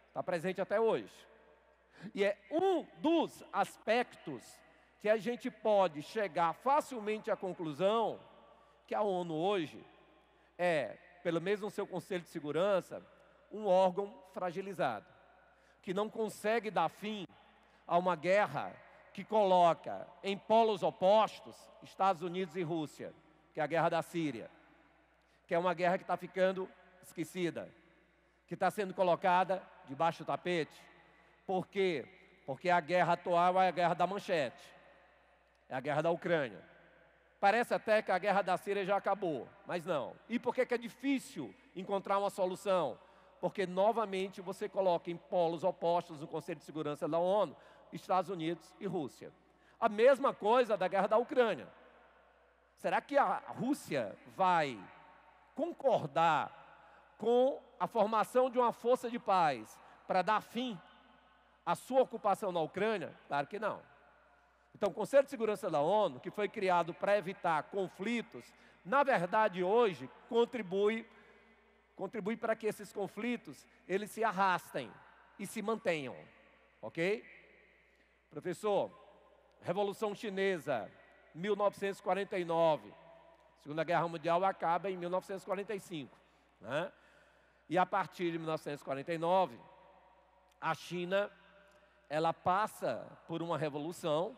está presente até hoje. E é um dos aspectos que a gente pode chegar facilmente à conclusão que a ONU hoje é, pelo menos no seu Conselho de Segurança, um órgão fragilizado, que não consegue dar fim a uma guerra que coloca em polos opostos Estados Unidos e Rússia, que é a guerra da Síria, que é uma guerra que está ficando esquecida, que está sendo colocada debaixo do tapete. Por quê? Porque a guerra atual é a guerra da manchete, é a guerra da Ucrânia. Parece até que a guerra da Síria já acabou, mas não. E por que é difícil encontrar uma solução? Porque, novamente, você coloca em polos opostos no Conselho de Segurança da ONU, Estados Unidos e Rússia. A mesma coisa da guerra da Ucrânia. Será que a Rússia vai concordar com a formação de uma força de paz para dar fim à sua ocupação na Ucrânia? Claro que não. Então, o Conselho de Segurança da ONU, que foi criado para evitar conflitos, na verdade, hoje, contribui para que esses conflitos, eles se arrastem e se mantenham, ok? Professor, Revolução Chinesa, 1949, Segunda Guerra Mundial acaba em 1945, né? E a partir de 1949, a China, ela passa por uma revolução,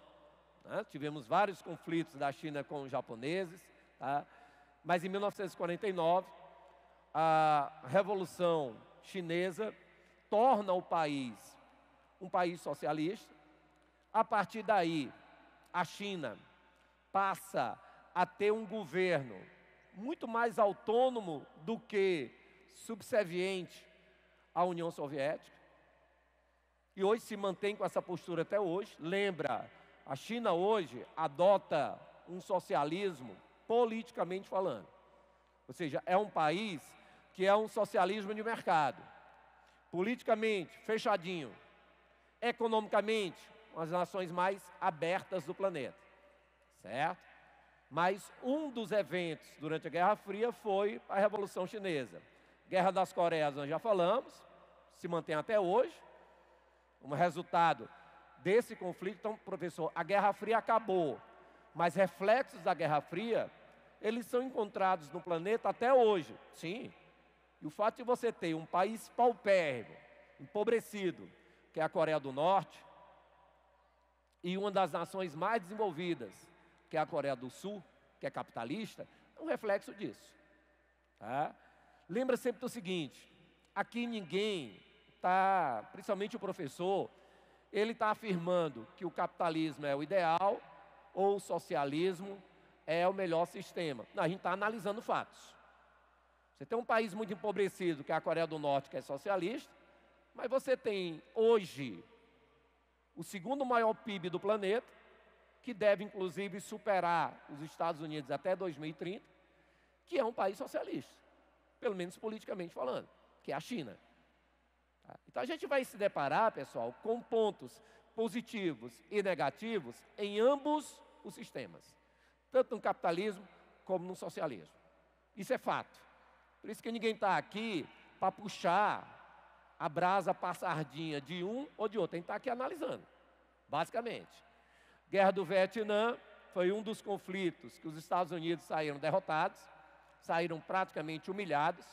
né? Tivemos vários conflitos da China com os japoneses, tá? Mas em 1949, a Revolução Chinesa torna o país um país socialista. A partir daí, a China passa a ter um governo muito mais autônomo do que subserviente à União Soviética. E hoje se mantém com essa postura até hoje. Lembra, a China hoje adota um socialismo politicamente falando. Ou seja, é um país que é um socialismo de mercado. Politicamente, fechadinho. Economicamente, as nações mais abertas do planeta, certo? Mas um dos eventos durante a Guerra Fria foi a Revolução Chinesa. Guerra das Coreias, nós já falamos, se mantém até hoje. Um resultado desse conflito, então, professor, a Guerra Fria acabou, mas reflexos da Guerra Fria, eles são encontrados no planeta até hoje, sim. E o fato de você ter um país paupérrimo, empobrecido, que é a Coreia do Norte, e uma das nações mais desenvolvidas, que é a Coreia do Sul, que é capitalista, é um reflexo disso. Tá? Lembra sempre do seguinte, aqui ninguém está, principalmente o professor, ele está afirmando que o capitalismo é o ideal ou o socialismo é o melhor sistema. Não, a gente está analisando fatos. Você tem um país muito empobrecido, que é a Coreia do Norte, que é socialista, mas você tem hoje o segundo maior PIB do planeta, que deve inclusive superar os Estados Unidos até 2030, que é um país socialista, pelo menos politicamente falando, que é a China. Tá? Então a gente vai se deparar, pessoal, com pontos positivos e negativos em ambos os sistemas, tanto no capitalismo como no socialismo. Isso é fato. Por isso que ninguém está aqui para puxar a brasa para a sardinha de um ou de outro. A gente está aqui analisando, basicamente. Guerra do Vietnã foi um dos conflitos que os Estados Unidos saíram derrotados, saíram praticamente humilhados.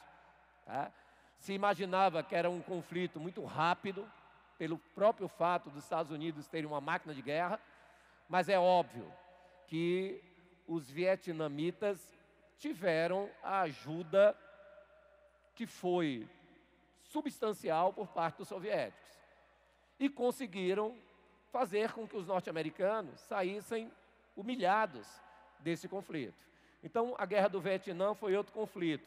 Tá? Se imaginava que era um conflito muito rápido, pelo próprio fato dos Estados Unidos terem uma máquina de guerra, mas é óbvio que os vietnamitas tiveram a ajuda que foi substancial por parte dos soviéticos e conseguiram fazer com que os norte-americanos saíssem humilhados desse conflito. Então, a Guerra do Vietnã foi outro conflito.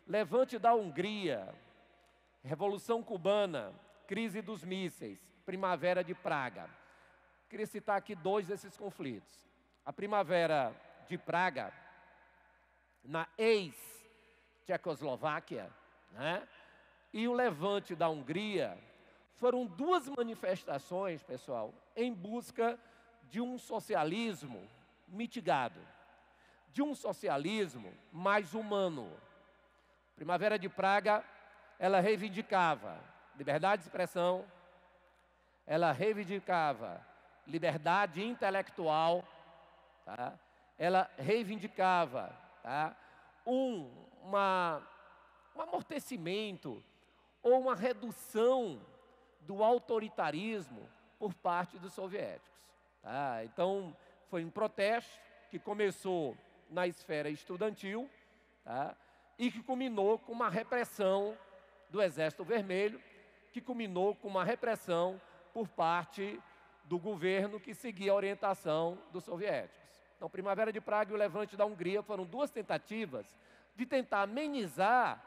Levante da Hungria, Revolução Cubana, crise dos mísseis, Primavera de Praga. Queria citar aqui dois desses conflitos. A Primavera de Praga, na ex-Tchecoslováquia, né? E o levante da Hungria, foram duas manifestações, pessoal, em busca de um socialismo mitigado, de um socialismo mais humano. Primavera de Praga, ela reivindicava liberdade de expressão, ela reivindicava liberdade intelectual, tá? Ela reivindicava, tá? um amortecimento ou uma redução do autoritarismo por parte dos soviéticos. Tá? Então, foi um protesto que começou na esfera estudantil, tá? E que culminou com uma repressão do Exército Vermelho, que culminou com uma repressão por parte do governo que seguia a orientação dos soviéticos. Então, Primavera de Praga e o Levante da Hungria foram duas tentativas de tentar amenizar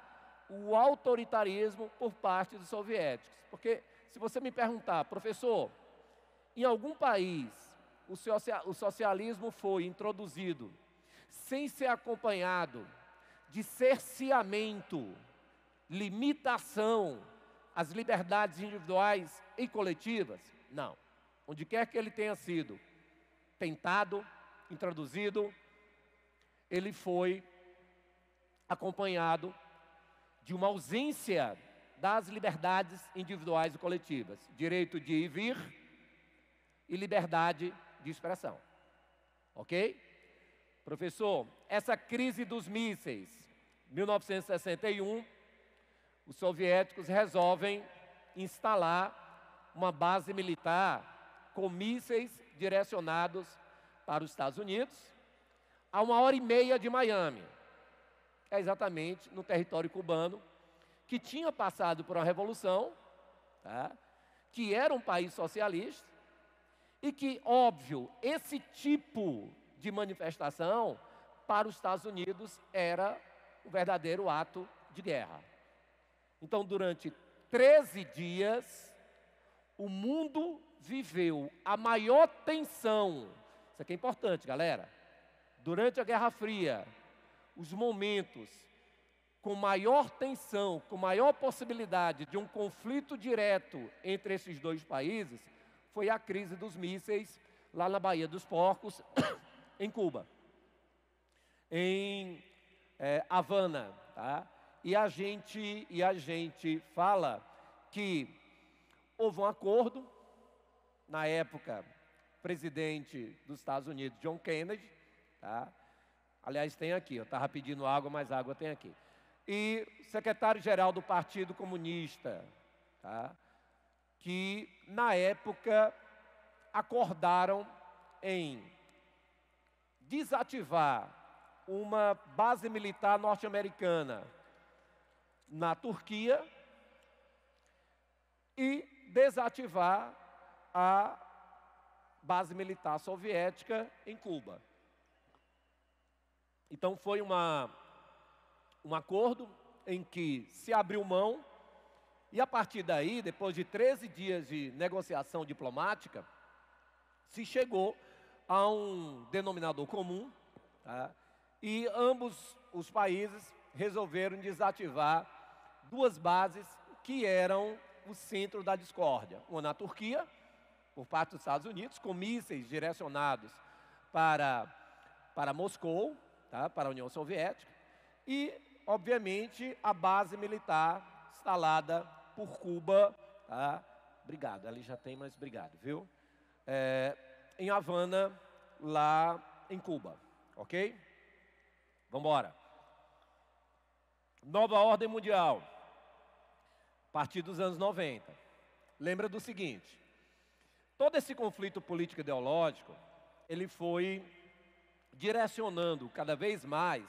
o autoritarismo por parte dos soviéticos. Porque, se você me perguntar, professor, em algum país o socialismo foi introduzido sem ser acompanhado de cerceamento, limitação às liberdades individuais e coletivas? Não. Onde quer que ele tenha sido tentado, introduzido, ele foi acompanhado de uma ausência das liberdades individuais e coletivas, direito de ir e vir e liberdade de expressão. Ok? Professor, essa crise dos mísseis, 1961, os soviéticos resolvem instalar uma base militar com mísseis direcionados para os Estados Unidos, a 1h30 de Miami, que é exatamente no território cubano, que tinha passado por uma revolução, tá? Que era um país socialista, e que, óbvio, esse tipo de manifestação para os Estados Unidos era um verdadeiro ato de guerra. Então, durante 13 dias, o mundo viveu a maior tensão. Isso aqui é importante, galera. Durante a Guerra Fria, os momentos com maior tensão, com maior possibilidade de um conflito direto entre esses dois países, foi a crise dos mísseis lá na Baía dos Porcos, em Cuba, em Havana, tá? E a gente fala que houve um acordo, na época, presidente dos Estados Unidos, John Kennedy, tá? Aliás, tem aqui, eu estava pedindo água, mas água tem aqui. E secretário-geral do Partido Comunista, tá? Que, na época, acordaram em desativar uma base militar norte-americana na Turquia e desativar a base militar soviética em Cuba. Então foi um acordo em que se abriu mão e a partir daí, depois de 13 dias de negociação diplomática, se chegou a um denominador comum, tá? E ambos os países resolveram desativar duas bases que eram o centro da discórdia. Uma na Turquia, por parte dos Estados Unidos, com mísseis direcionados para Moscou, tá? Para a União Soviética, e, obviamente, a base militar instalada por Cuba, tá? Obrigado, ali já tem, mas obrigado, viu? Em Havana, lá em Cuba, ok? Vamos embora. Nova ordem mundial, a partir dos anos 90. Lembra do seguinte, todo esse conflito político-ideológico, ele foi direcionando cada vez mais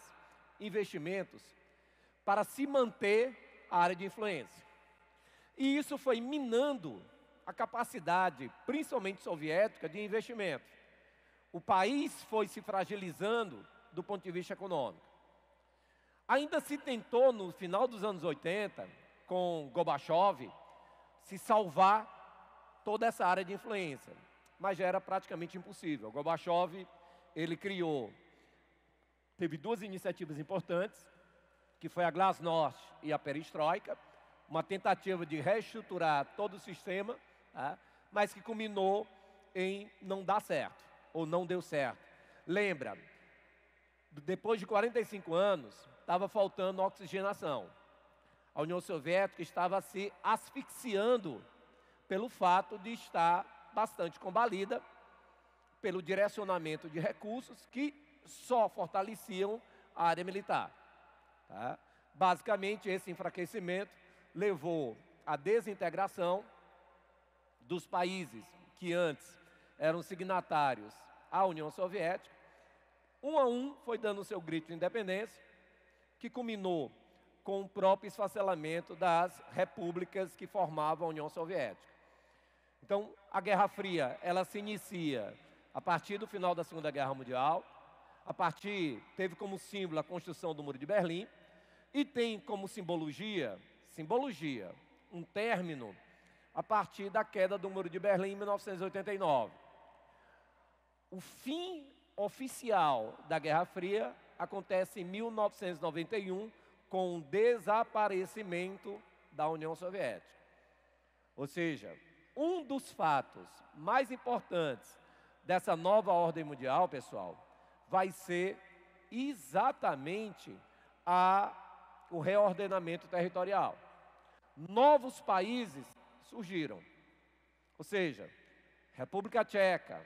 investimentos para se manter a área de influência. E isso foi minando a capacidade, principalmente soviética, de investimento. O país foi se fragilizando do ponto de vista econômico. Ainda se tentou, no final dos anos 80, com Gorbachev, se salvar toda essa área de influência, mas já era praticamente impossível. Gorbachev, ele teve duas iniciativas importantes, que foi a Glasnost e a Perestroika, uma tentativa de reestruturar todo o sistema, tá? Mas que culminou em não dar certo, ou não deu certo. Lembra, depois de 45 anos, estava faltando oxigenação. A União Soviética estava se asfixiando pelo fato de estar bastante combalida pelo direcionamento de recursos que só fortaleciam a área militar, tá? Basicamente, esse enfraquecimento levou à desintegração dos países que antes eram signatários à União Soviética. Um a um foi dando o seu grito de independência, que culminou com o próprio esfacelamento das repúblicas que formavam a União Soviética. Então, a Guerra Fria, ela se inicia a partir do final da Segunda Guerra Mundial, teve como símbolo a construção do Muro de Berlim, e tem como simbologia, um término a partir da queda do Muro de Berlim em 1989. O fim oficial da Guerra Fria acontece em 1991, com o desaparecimento da União Soviética. Ou seja, um dos fatos mais importantes dessa nova ordem mundial, pessoal, vai ser exatamente o reordenamento territorial. Novos países surgiram, ou seja, República Tcheca,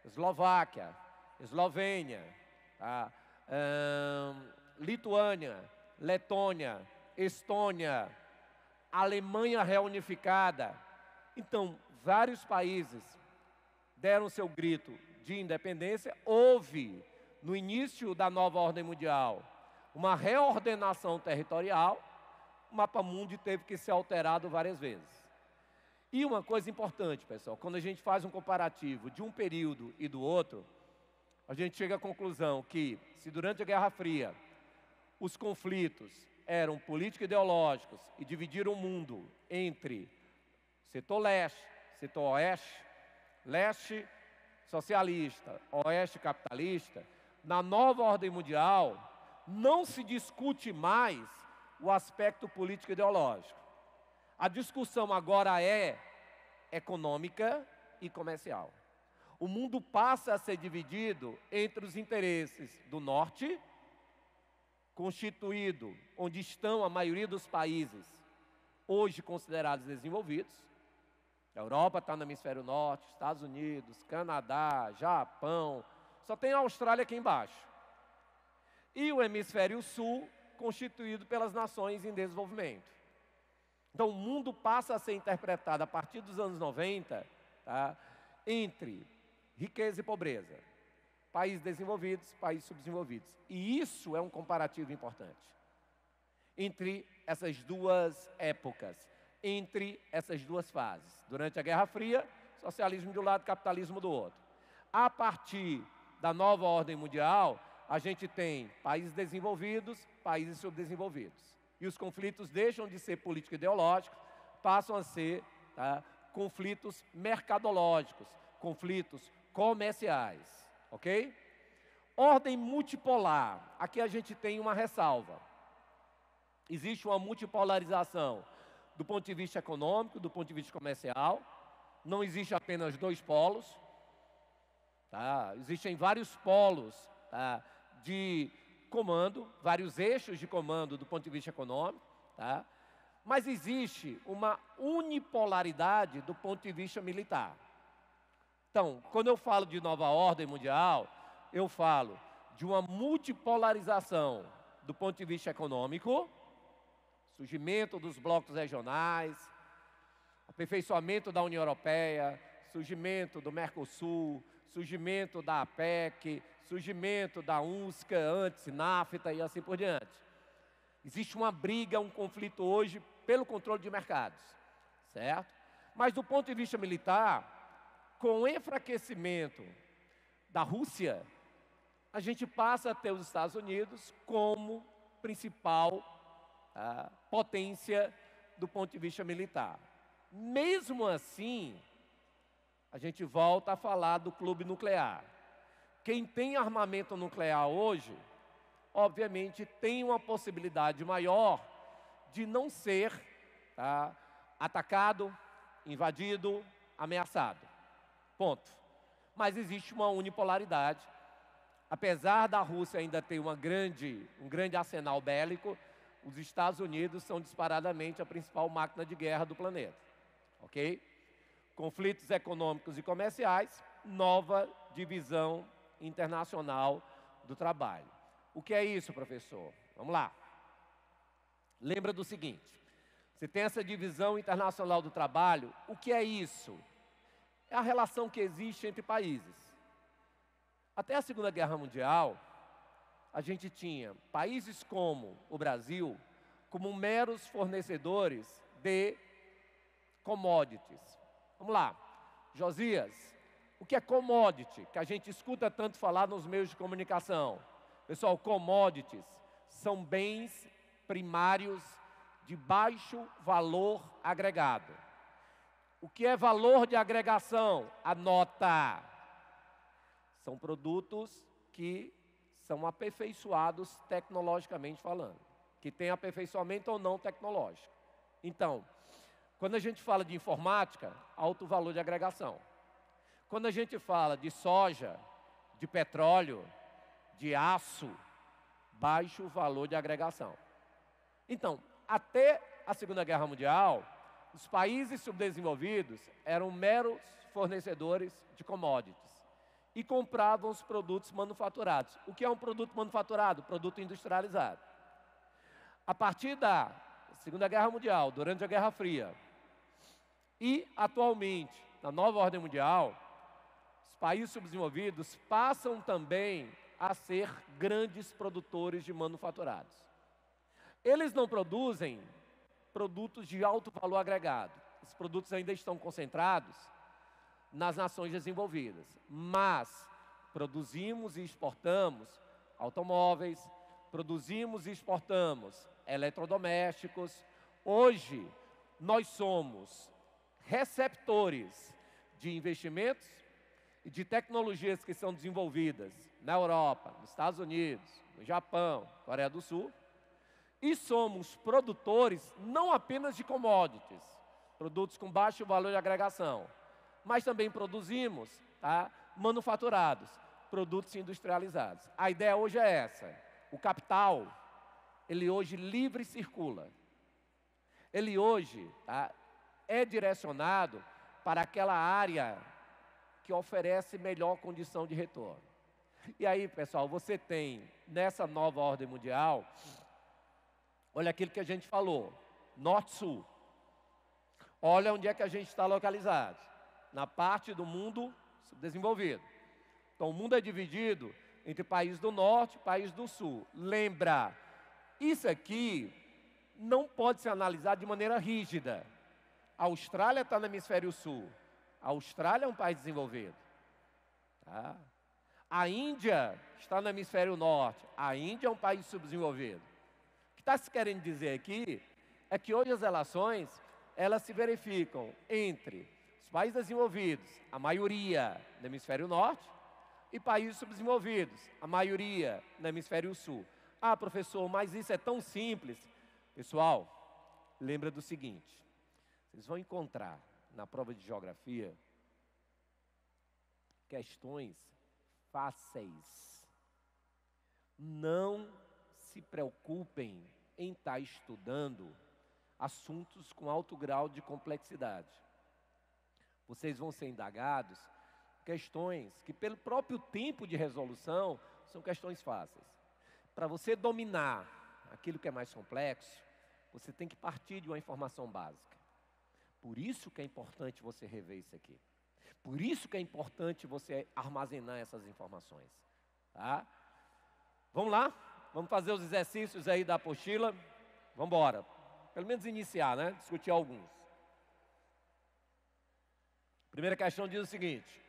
Eslováquia, Eslovênia, tá? Lituânia, Letônia, Estônia, Alemanha reunificada. Então, vários países deram seu grito de independência. Houve, no início da nova ordem mundial, uma reordenação territorial. O mapa mundi teve que ser alterado várias vezes. E uma coisa importante, pessoal, quando a gente faz um comparativo de um período e do outro, a gente chega à conclusão que, se durante a Guerra Fria os conflitos eram político-ideológicos e dividiram o mundo entre setor leste, setor oeste, leste socialista, oeste capitalista, na nova ordem mundial não se discute mais o aspecto político-ideológico. A discussão agora é econômica e comercial. O mundo passa a ser dividido entre os interesses do norte, constituído onde estão a maioria dos países hoje considerados desenvolvidos. A Europa está no hemisfério norte, Estados Unidos, Canadá, Japão, só tem a Austrália aqui embaixo. E o hemisfério sul, constituído pelas nações em desenvolvimento. Então, o mundo passa a ser interpretado a partir dos anos 90, tá, entre riqueza e pobreza. Países desenvolvidos, países subdesenvolvidos. E isso é um comparativo importante entre essas duas épocas, entre essas duas fases. Durante a Guerra Fria, socialismo de um lado, capitalismo do outro. A partir da nova ordem mundial, a gente tem países desenvolvidos, países subdesenvolvidos. E os conflitos deixam de ser político-ideológicos, passam a ser, tá, conflitos mercadológicos, conflitos comerciais, ok? Ordem multipolar. Aqui a gente tem uma ressalva. Existe uma multipolarização do ponto de vista econômico, do ponto de vista comercial. Não existe apenas dois polos. Tá? Existem vários polos, tá, de comando, vários eixos de comando do ponto de vista econômico. Tá? Mas existe uma unipolaridade do ponto de vista militar. Então, quando eu falo de nova ordem mundial, eu falo de uma multipolarização do ponto de vista econômico, surgimento dos blocos regionais, aperfeiçoamento da União Europeia, surgimento do Mercosul, surgimento da APEC, surgimento da UNSCA, antes NAFTA e assim por diante. Existe uma briga, um conflito hoje pelo controle de mercados, certo? Mas do ponto de vista militar, com o enfraquecimento da Rússia, a gente passa a ter os Estados Unidos como principal potência do ponto de vista militar. Mesmo assim, a gente volta a falar do clube nuclear. Quem tem armamento nuclear hoje, obviamente, tem uma possibilidade maior de não ser, tá, atacado, invadido, ameaçado. Ponto. Mas existe uma unipolaridade. Apesar da Rússia ainda ter um grande arsenal bélico, os Estados Unidos são disparadamente a principal máquina de guerra do planeta. Ok? Conflitos econômicos e comerciais, nova divisão internacional do trabalho. O que é isso, professor? Vamos lá. Lembra do seguinte, você tem essa divisão internacional do trabalho, o que é isso? É a relação que existe entre países. Até a Segunda Guerra Mundial, a gente tinha países como o Brasil, como meros fornecedores de commodities. Vamos lá, Josias, o que é commodity? Que a gente escuta tanto falar nos meios de comunicação. Pessoal, commodities são bens primários de baixo valor agregado. O que é valor de agregação? Anota. São produtos que são aperfeiçoados tecnologicamente falando, que têm aperfeiçoamento ou não tecnológico. Então, quando a gente fala de informática, alto valor de agregação. Quando a gente fala de soja, de petróleo, de aço, baixo valor de agregação. Então, até a Segunda Guerra Mundial, os países subdesenvolvidos eram meros fornecedores de commodities e compravam os produtos manufaturados. O que é um produto manufaturado? Produto industrializado. A partir da Segunda Guerra Mundial, durante a Guerra Fria e atualmente, na nova ordem mundial, os países subdesenvolvidos passam também a ser grandes produtores de manufaturados. Eles não produzem produtos de alto valor agregado. Esses produtos ainda estão concentrados nas nações desenvolvidas. Mas produzimos e exportamos automóveis, produzimos e exportamos eletrodomésticos. Hoje, nós somos receptores de investimentos e de tecnologias que são desenvolvidas na Europa, nos Estados Unidos, no Japão, Coreia do Sul. E somos produtores não apenas de commodities, produtos com baixo valor de agregação, mas também produzimos, tá, manufaturados, produtos industrializados. A ideia hoje é essa: o capital, ele hoje livre circula. Ele hoje, tá, é direcionado para aquela área que oferece melhor condição de retorno. E aí, pessoal, você tem nessa nova ordem mundial, olha aquilo que a gente falou, norte-sul. Olha onde é que a gente está localizado, na parte do mundo subdesenvolvido. Então, o mundo é dividido entre países do norte e países do sul. Lembra, isso aqui não pode ser analisado de maneira rígida. A Austrália está no hemisfério sul. A Austrália é um país desenvolvido. Tá? A Índia está no hemisfério norte. A Índia é um país subdesenvolvido. O que está se querendo dizer aqui é que hoje as relações, elas se verificam entre os países desenvolvidos, a maioria no hemisfério norte, e países subdesenvolvidos, a maioria no hemisfério sul. Ah, professor, mas isso é tão simples. Pessoal, lembra do seguinte: vocês vão encontrar na prova de geografia questões fáceis. Não se preocupem em estar estudando assuntos com alto grau de complexidade. Vocês vão ser indagados questões que, pelo próprio tempo de resolução, são questões fáceis. Para você dominar aquilo que é mais complexo, você tem que partir de uma informação básica. Por isso que é importante você rever isso aqui. Por isso que é importante você armazenar essas informações. Tá? Vamos lá? Vamos fazer os exercícios aí da apostila? Vamos embora. Pelo menos iniciar, né? Discutir alguns. Primeira questão diz o seguinte: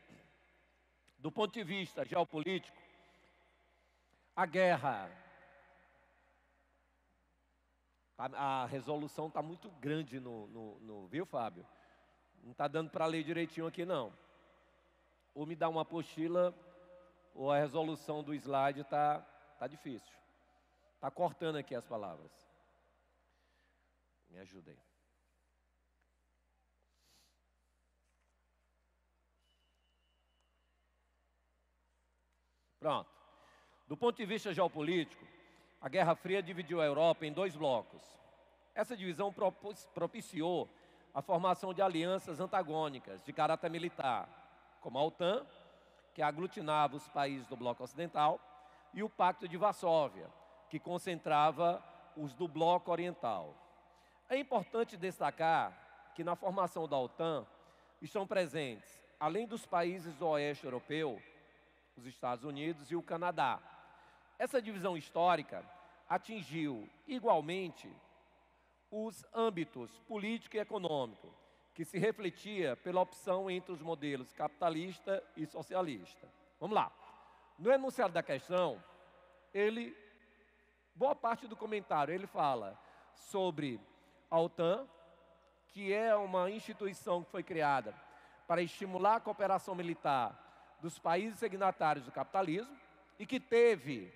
do ponto de vista geopolítico, a guerra, a resolução está muito grande viu, Fábio? Não está dando para ler direitinho aqui, não. Ou me dá uma apostila, ou a resolução do slide tá difícil. Está cortando aqui as palavras. Me ajudem. Pronto. Do ponto de vista geopolítico, a Guerra Fria dividiu a Europa em dois blocos. Essa divisão propiciou a formação de alianças antagônicas de caráter militar, como a OTAN, que aglutinava os países do bloco ocidental, e o Pacto de Varsóvia, que concentrava os do bloco oriental. É importante destacar que na formação da OTAN estão presentes, além dos países do oeste europeu, os Estados Unidos e o Canadá. Essa divisão histórica atingiu igualmente os âmbitos político e econômico, que se refletia pela opção entre os modelos capitalista e socialista. Vamos lá. No enunciado da questão, boa parte do comentário, ele fala sobre a OTAN, que é uma instituição que foi criada para estimular a cooperação militar dos países signatários do capitalismo e que teve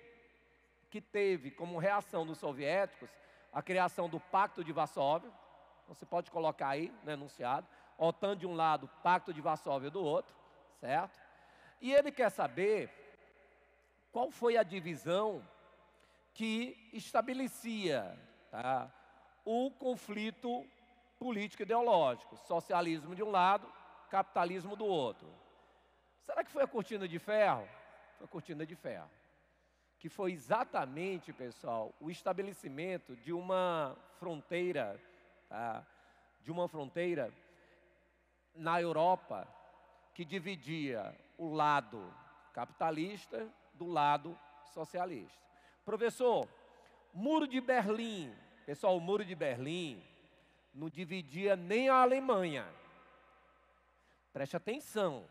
como reação dos soviéticos a criação do Pacto de Varsóvia. Você pode colocar aí no enunciado, OTAN de um lado, Pacto de Varsóvia do outro, certo? E ele quer saber qual foi a divisão que estabelecia, tá, o conflito político-ideológico, socialismo de um lado, capitalismo do outro. Será que foi a cortina de ferro? Foi a cortina de ferro. Que foi exatamente, pessoal, o estabelecimento de uma fronteira, tá, na Europa, que dividia o lado capitalista do lado socialista. Professor, Muro de Berlim, pessoal, o Muro de Berlim não dividia nem a Alemanha. Preste atenção,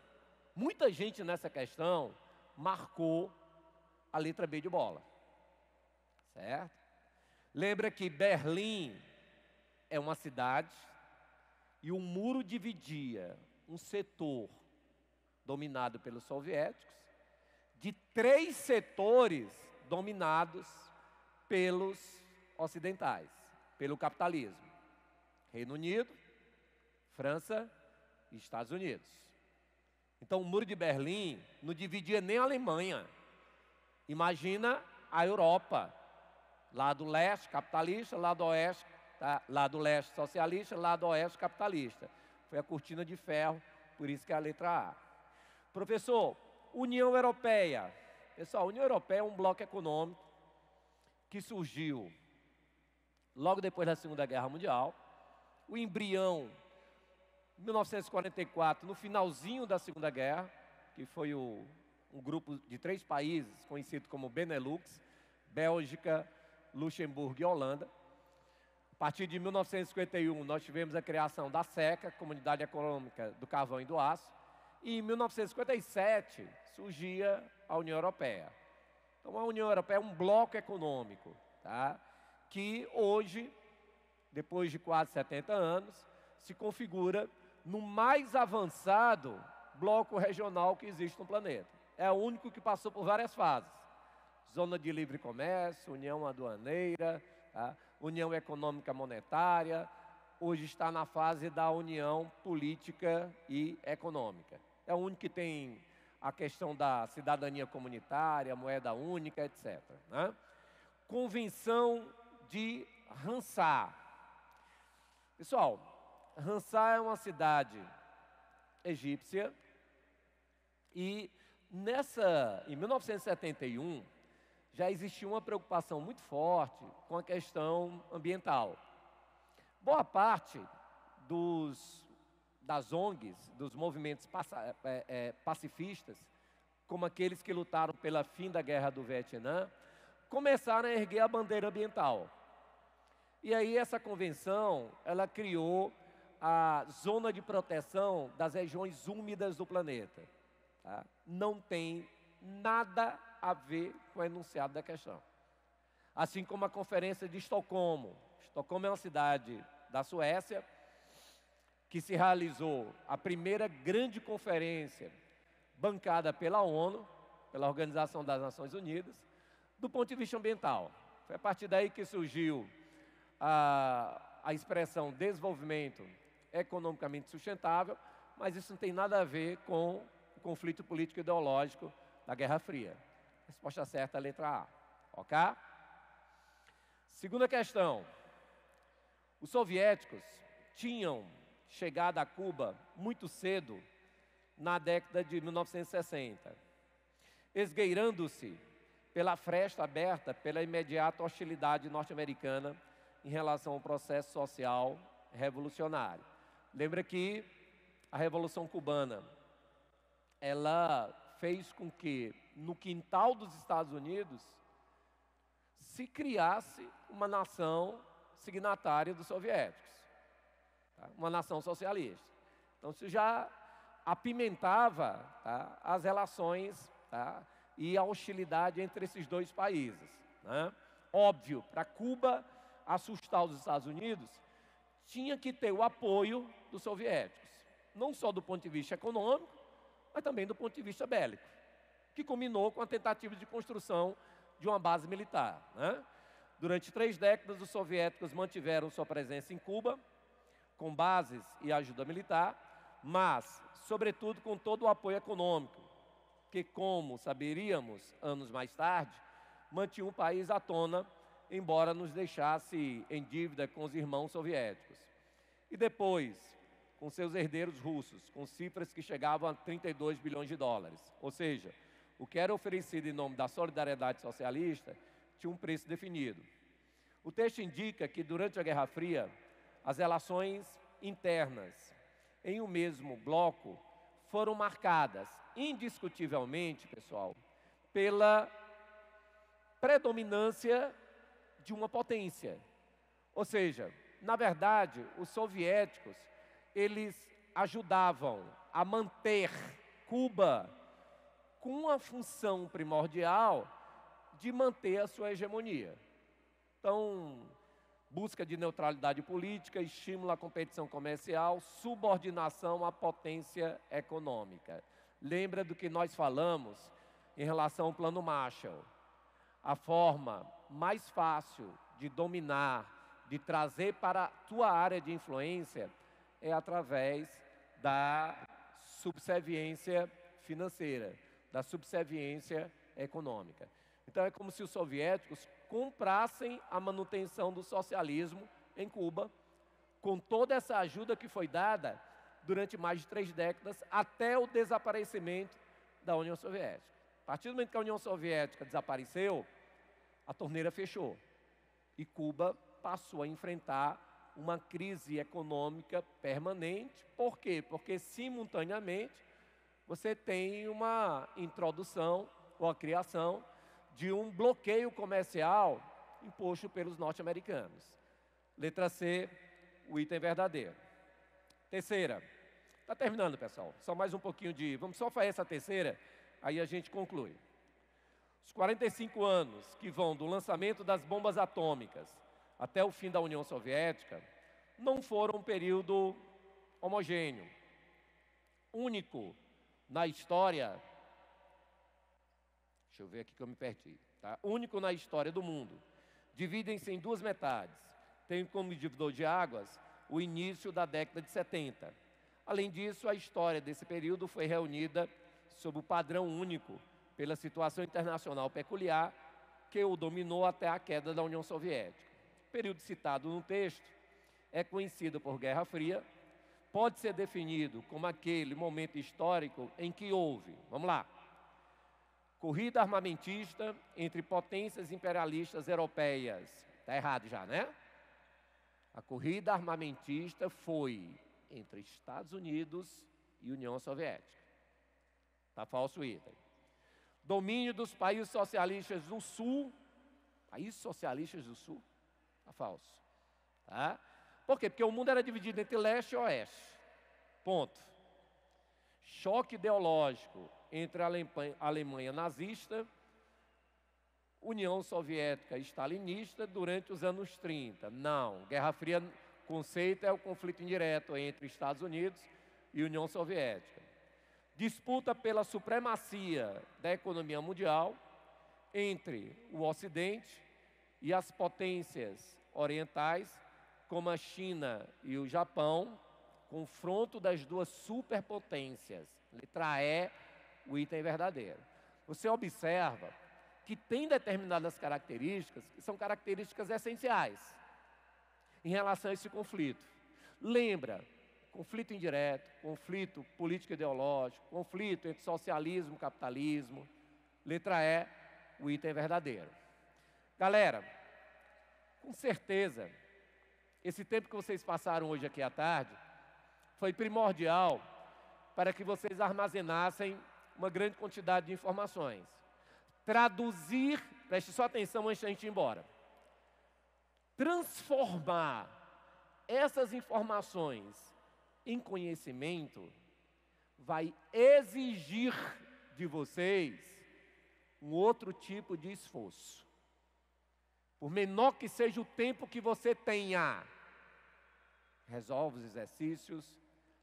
muita gente nessa questão marcou a letra B de bola, certo? Lembra que Berlim é uma cidade e o muro dividia um setor dominado pelos soviéticos de 3 setores dominados pelos ocidentais, pelo capitalismo: Reino Unido, França e Estados Unidos. Então, o Muro de Berlim não dividia nem a Alemanha. Imagina a Europa, lado leste capitalista, lado oeste, tá? Lado leste socialista, lado oeste capitalista. Foi a cortina de ferro, por isso que é a letra A. Professor, União Europeia. Pessoal, a União Europeia é um bloco econômico que surgiu logo depois da Segunda Guerra Mundial. O embrião, em 1944, no finalzinho da Segunda Guerra, que foi um grupo de 3 países, conhecido como Benelux, Bélgica, Luxemburgo e Holanda. A partir de 1951, nós tivemos a criação da SECA, Comunidade Econômica do Carvão e do Aço, e em 1957 surgia a União Europeia. Então, a União Europeia é um bloco econômico, tá? Que hoje, depois de quase 70 anos, se configura no mais avançado bloco regional que existe no planeta. É o único que passou por várias fases. Zona de livre comércio, União Aduaneira, tá? União Econômica Monetária, hoje está na fase da União Política e Econômica. É o único que tem a questão da cidadania comunitária, moeda única, etc. Né? Convenção de Ramsar. Pessoal, Ramsar é uma cidade egípcia e em 1971, já existia uma preocupação muito forte com a questão ambiental. Boa parte das ONGs, dos movimentos pacifistas, como aqueles que lutaram pelo fim da Guerra do Vietnã, começaram a erguer a bandeira ambiental. E aí essa convenção, ela criou a zona de proteção das regiões úmidas do planeta. Tá? Não tem nada a ver com o enunciado da questão. Assim como a Conferência de Estocolmo. Estocolmo é uma cidade da Suécia que se realizou a primeira grande conferência bancada pela ONU, pela Organização das Nações Unidas, do ponto de vista ambiental. Foi a partir daí que surgiu a expressão desenvolvimento economicamente sustentável, mas isso não tem nada a ver com o conflito político e ideológico da Guerra Fria. Resposta certa, a letra A. Ok? Segunda questão. Os soviéticos tinham chegado a Cuba muito cedo, na década de 1960, esgueirando-se pela fresta aberta pela imediata hostilidade norte-americana em relação ao processo social revolucionário. Lembra que a Revolução Cubana, ela fez com que, no quintal dos Estados Unidos, se criasse uma nação signatária dos soviéticos, tá? Uma nação socialista. Então, isso já apimentava, tá, as relações, tá, e a hostilidade entre esses dois países. Né? Óbvio, para Cuba assustar os Estados Unidos, tinha que ter o apoio dos soviéticos, não só do ponto de vista econômico, mas também do ponto de vista bélico, que culminou com a tentativa de construção de uma base militar. Né? Durante 3 décadas, os soviéticos mantiveram sua presença em Cuba, com bases e ajuda militar, mas, sobretudo, com todo o apoio econômico, que, como saberíamos anos mais tarde, mantinha o país à tona, embora nos deixasse em dívida com os irmãos soviéticos. E depois, com seus herdeiros russos, com cifras que chegavam a 32 bilhões de dólares. Ou seja, o que era oferecido em nome da solidariedade socialista tinha um preço definido. O texto indica que, durante a Guerra Fria, as relações internas em um mesmo bloco foram marcadas, indiscutivelmente, pessoal, pela predominância de uma potência. Ou seja, na verdade, os soviéticos, eles ajudavam a manter Cuba com uma função primordial de manter a sua hegemonia. Então, busca de neutralidade política, estímulo à competição comercial, subordinação à potência econômica. Lembra do que nós falamos em relação ao Plano Marshall? A forma mais fácil de dominar, de trazer para a tua área de influência, é através da subserviência financeira, da subserviência econômica. Então é como se os soviéticos comprassem a manutenção do socialismo em Cuba, com toda essa ajuda que foi dada durante mais de 3 décadas, até o desaparecimento da União Soviética. A partir do momento que a União Soviética desapareceu, a torneira fechou. E Cuba passou a enfrentar uma crise econômica permanente. Por quê? Porque, simultaneamente, você tem uma introdução ou a criação de um bloqueio comercial imposto pelos norte-americanos. Letra C, o item verdadeiro. Terceira. Está terminando, pessoal. Só mais um pouquinho de... Vamos só fazer essa terceira, aí a gente conclui. Os 45 anos que vão do lançamento das bombas atômicas até o fim da União Soviética não foram um período homogêneo, único na história. Deixa eu ver aqui que eu me perdi. Tá? Único na história do mundo. Dividem-se em 2 metades. Tem como divisor de águas o início da década de 70. Além disso, a história desse período foi reunida sob o padrão único pela situação internacional peculiar que o dominou até a queda da União Soviética. O período citado no texto é conhecido por Guerra Fria, pode ser definido como aquele momento histórico em que houve, vamos lá, corrida armamentista entre potências imperialistas europeias. Está errado já, né? A corrida armamentista foi entre Estados Unidos e União Soviética. Está falso o item. Domínio dos países socialistas do Sul. Países socialistas do Sul. Está falso. Tá? Por quê? Porque o mundo era dividido entre leste e oeste. Ponto. Choque ideológico entre a Alemanha nazista, União Soviética stalinista durante os anos 30. Não. Guerra Fria, conceito é o conflito indireto entre Estados Unidos e União Soviética. Disputa pela supremacia da economia mundial entre o Ocidente e as potências orientais, como a China e o Japão, confronto das 2 superpotências. Letra E, o item verdadeiro. Você observa que tem determinadas características que são características essenciais em relação a esse conflito. Lembra, conflito indireto, conflito político-ideológico, conflito entre socialismo e capitalismo. Letra E, o item verdadeiro. Galera, com certeza, esse tempo que vocês passaram hoje aqui à tarde foi primordial para que vocês armazenassem uma grande quantidade de informações. Traduzir, preste só atenção antes da gente ir embora. Transformar essas informações em conhecimento vai exigir de vocês um outro tipo de esforço. Por menor que seja o tempo que você tenha, resolve os exercícios,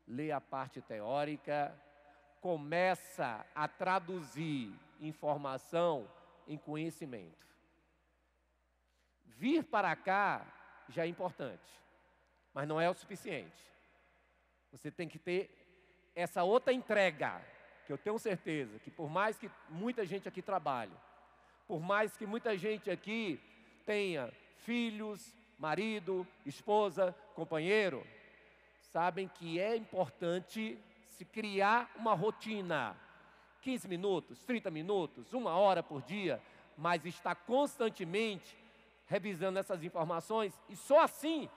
lê a parte teórica, começa a traduzir informação em conhecimento. Vir para cá já é importante, mas não é o suficiente. Você tem que ter essa outra entrega, que eu tenho certeza que por mais que muita gente aqui trabalhe, por mais que muita gente aqui tenha filhos, marido, esposa, companheiro, sabem que é importante se criar uma rotina, 15 minutos, 30 minutos, 1 hora por dia, mas estar constantemente revisando essas informações e só assim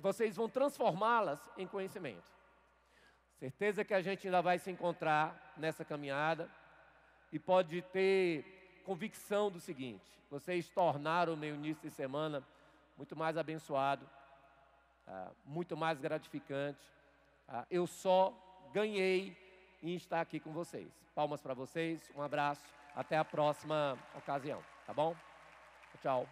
vocês vão transformá-las em conhecimento. Certeza que a gente ainda vai se encontrar nessa caminhada e pode ter convicção do seguinte: vocês tornaram o meu início de semana muito mais abençoado, muito mais gratificante. Eu só ganhei em estar aqui com vocês. Palmas para vocês, um abraço, até a próxima ocasião, tá bom? Tchau.